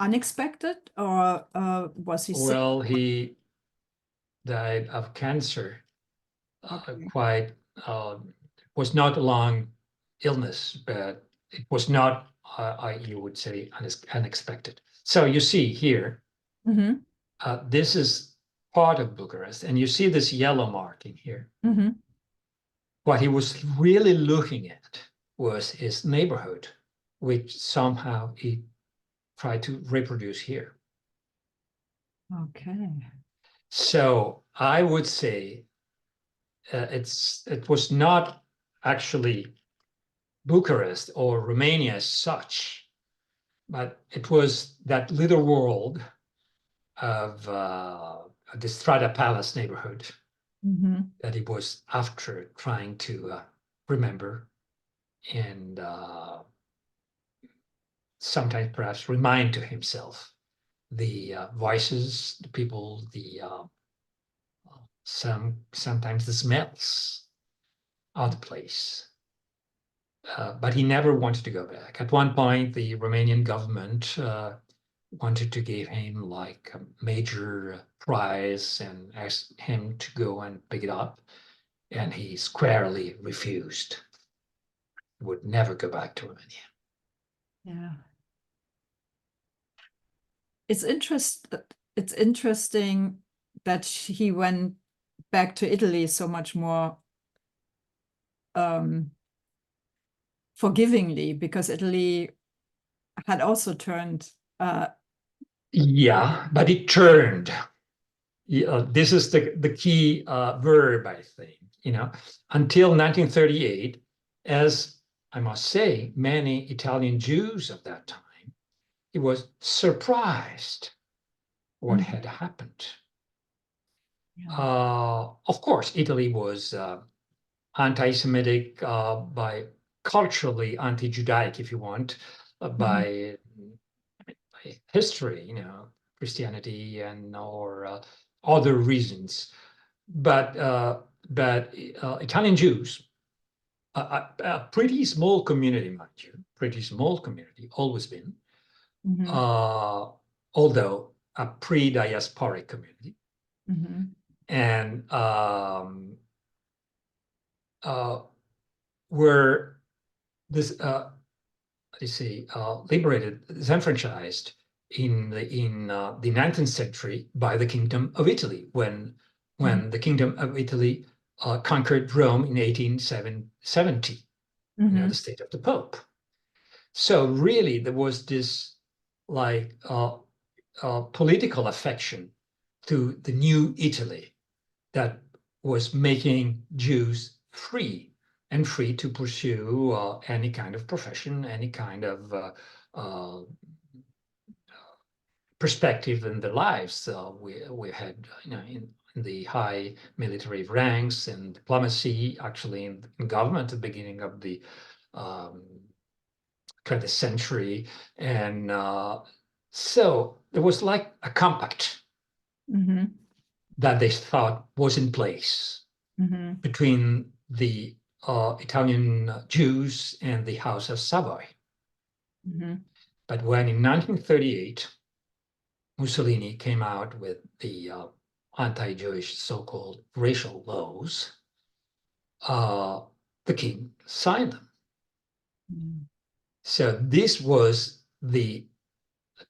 unexpected, or was he sick? Well, he died of cancer. Okay. Was not a long illness, but it was not, you would say, unexpected. So you see here, this is part of Bucharest, and you see this yellow marking here. What he was really looking at was his neighborhood, which somehow he tried to reproduce here. Okay. So I would say it was not actually Bucharest or Romania as such, but it was that little world of the Strada Palace neighborhood that he was after trying to remember and sometimes perhaps remind to himself the voices, the people, the sometimes the smells of the place. But he never wanted to go back. At one point, the Romanian government wanted to give him like a major prize and asked him to go and pick it up. And he squarely refused, would never go back to Romania. Yeah. It's interesting that he went back to Italy so much more forgivingly, because Italy had also turned. Yeah, but it turned. This is the key verb, I think. Until 1938, as I must say, many Italian Jews of that time, he was surprised what had happened. Of course, Italy was anti-Semitic, by culturally anti-Judaic, if you want, by history, Christianity and or other reasons. But Italian Jews, a pretty small community, mind you, pretty small community, always been, although a pre-diasporic community, and were this liberated, disenfranchised in the 19th century by the Kingdom of Italy, when the Kingdom of Italy conquered Rome in 1870, the state of the Pope. So really, there was this like political affection to the new Italy that was making Jews free to pursue any kind of profession, any kind of perspective in their lives. We had, in the high military ranks and diplomacy, actually in government at the beginning of the 20th century. And so there was like a compact that they thought was in place between the Italian Jews and the House of Savoy. But when in 1938, Mussolini came out with the anti-Jewish so-called racial laws, the king signed them. Mm. So this was the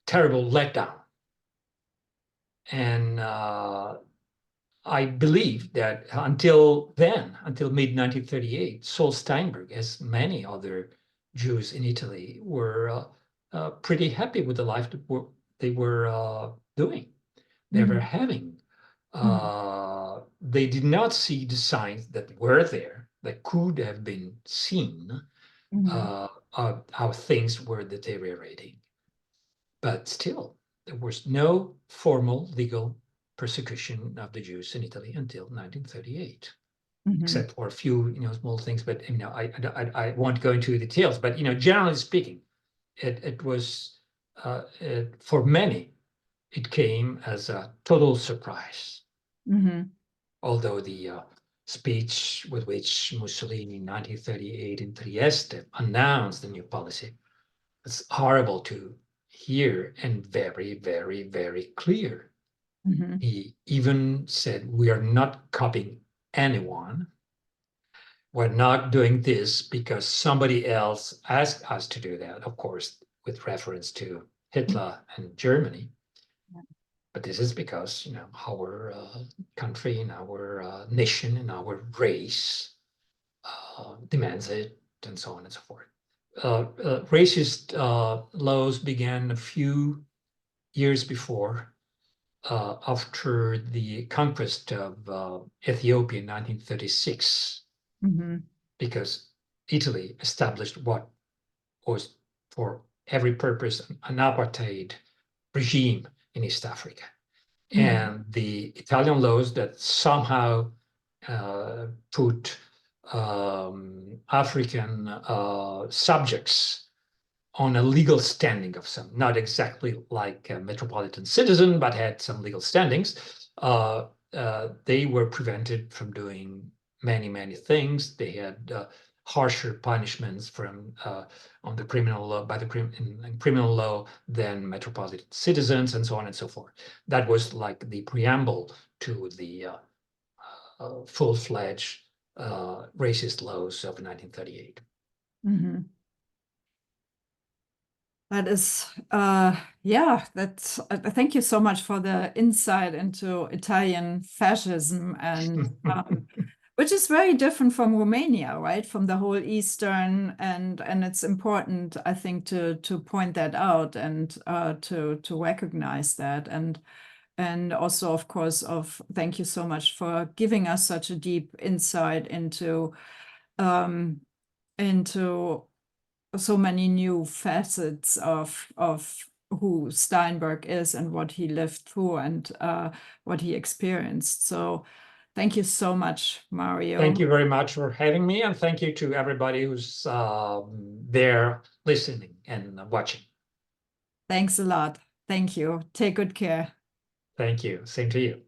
terrible letdown. And I believe that until then, until mid-1938, Saul Steinberg, as many other Jews in Italy, were pretty happy with the life that they were doing, they were having. They did not see the signs that were there, that could have been seen, of how things were deteriorating. But still, there was no formal legal persecution of the Jews in Italy until 1938, except for a few, small things. But I won't go into details. But generally speaking, it was for many, it came as a total surprise. Although the speech with which Mussolini in 1938 in Trieste announced the new policy, it's horrible to hear and very, very, very clear. He even said, we are not copying anyone. We're not doing this because somebody else asked us to do that, of course, with reference to Hitler and Germany. But this is because, our country and our nation and our race demands it, and so on and so forth. Racist laws began a few years before, after the conquest of Ethiopia in 1936, because Italy established what was, for every purpose, an apartheid regime in East Africa. And the Italian laws that somehow put African subjects on a legal standing of some, not exactly like a metropolitan citizen, but had some legal standings. They were prevented from doing many, many things. They had harsher punishments from on the criminal law, in criminal law than metropolitan citizens, and so on and so forth. That was like the preamble to the full-fledged racist laws of 1938. That is, yeah, that's, thank you so much for the insight into Italian fascism, and which is very different from Romania, right? From the whole Eastern, and it's important, I think, to point that out and to recognize that, and also, of course, thank you so much for giving us such a deep insight into so many new facets of who Steinberg is and what he lived through and what he experienced. So thank you so much, Mario. Thank you very much for having me, and thank you to everybody who's there listening and watching. Thanks a lot. Thank you. Take good care. Thank you. Same to you.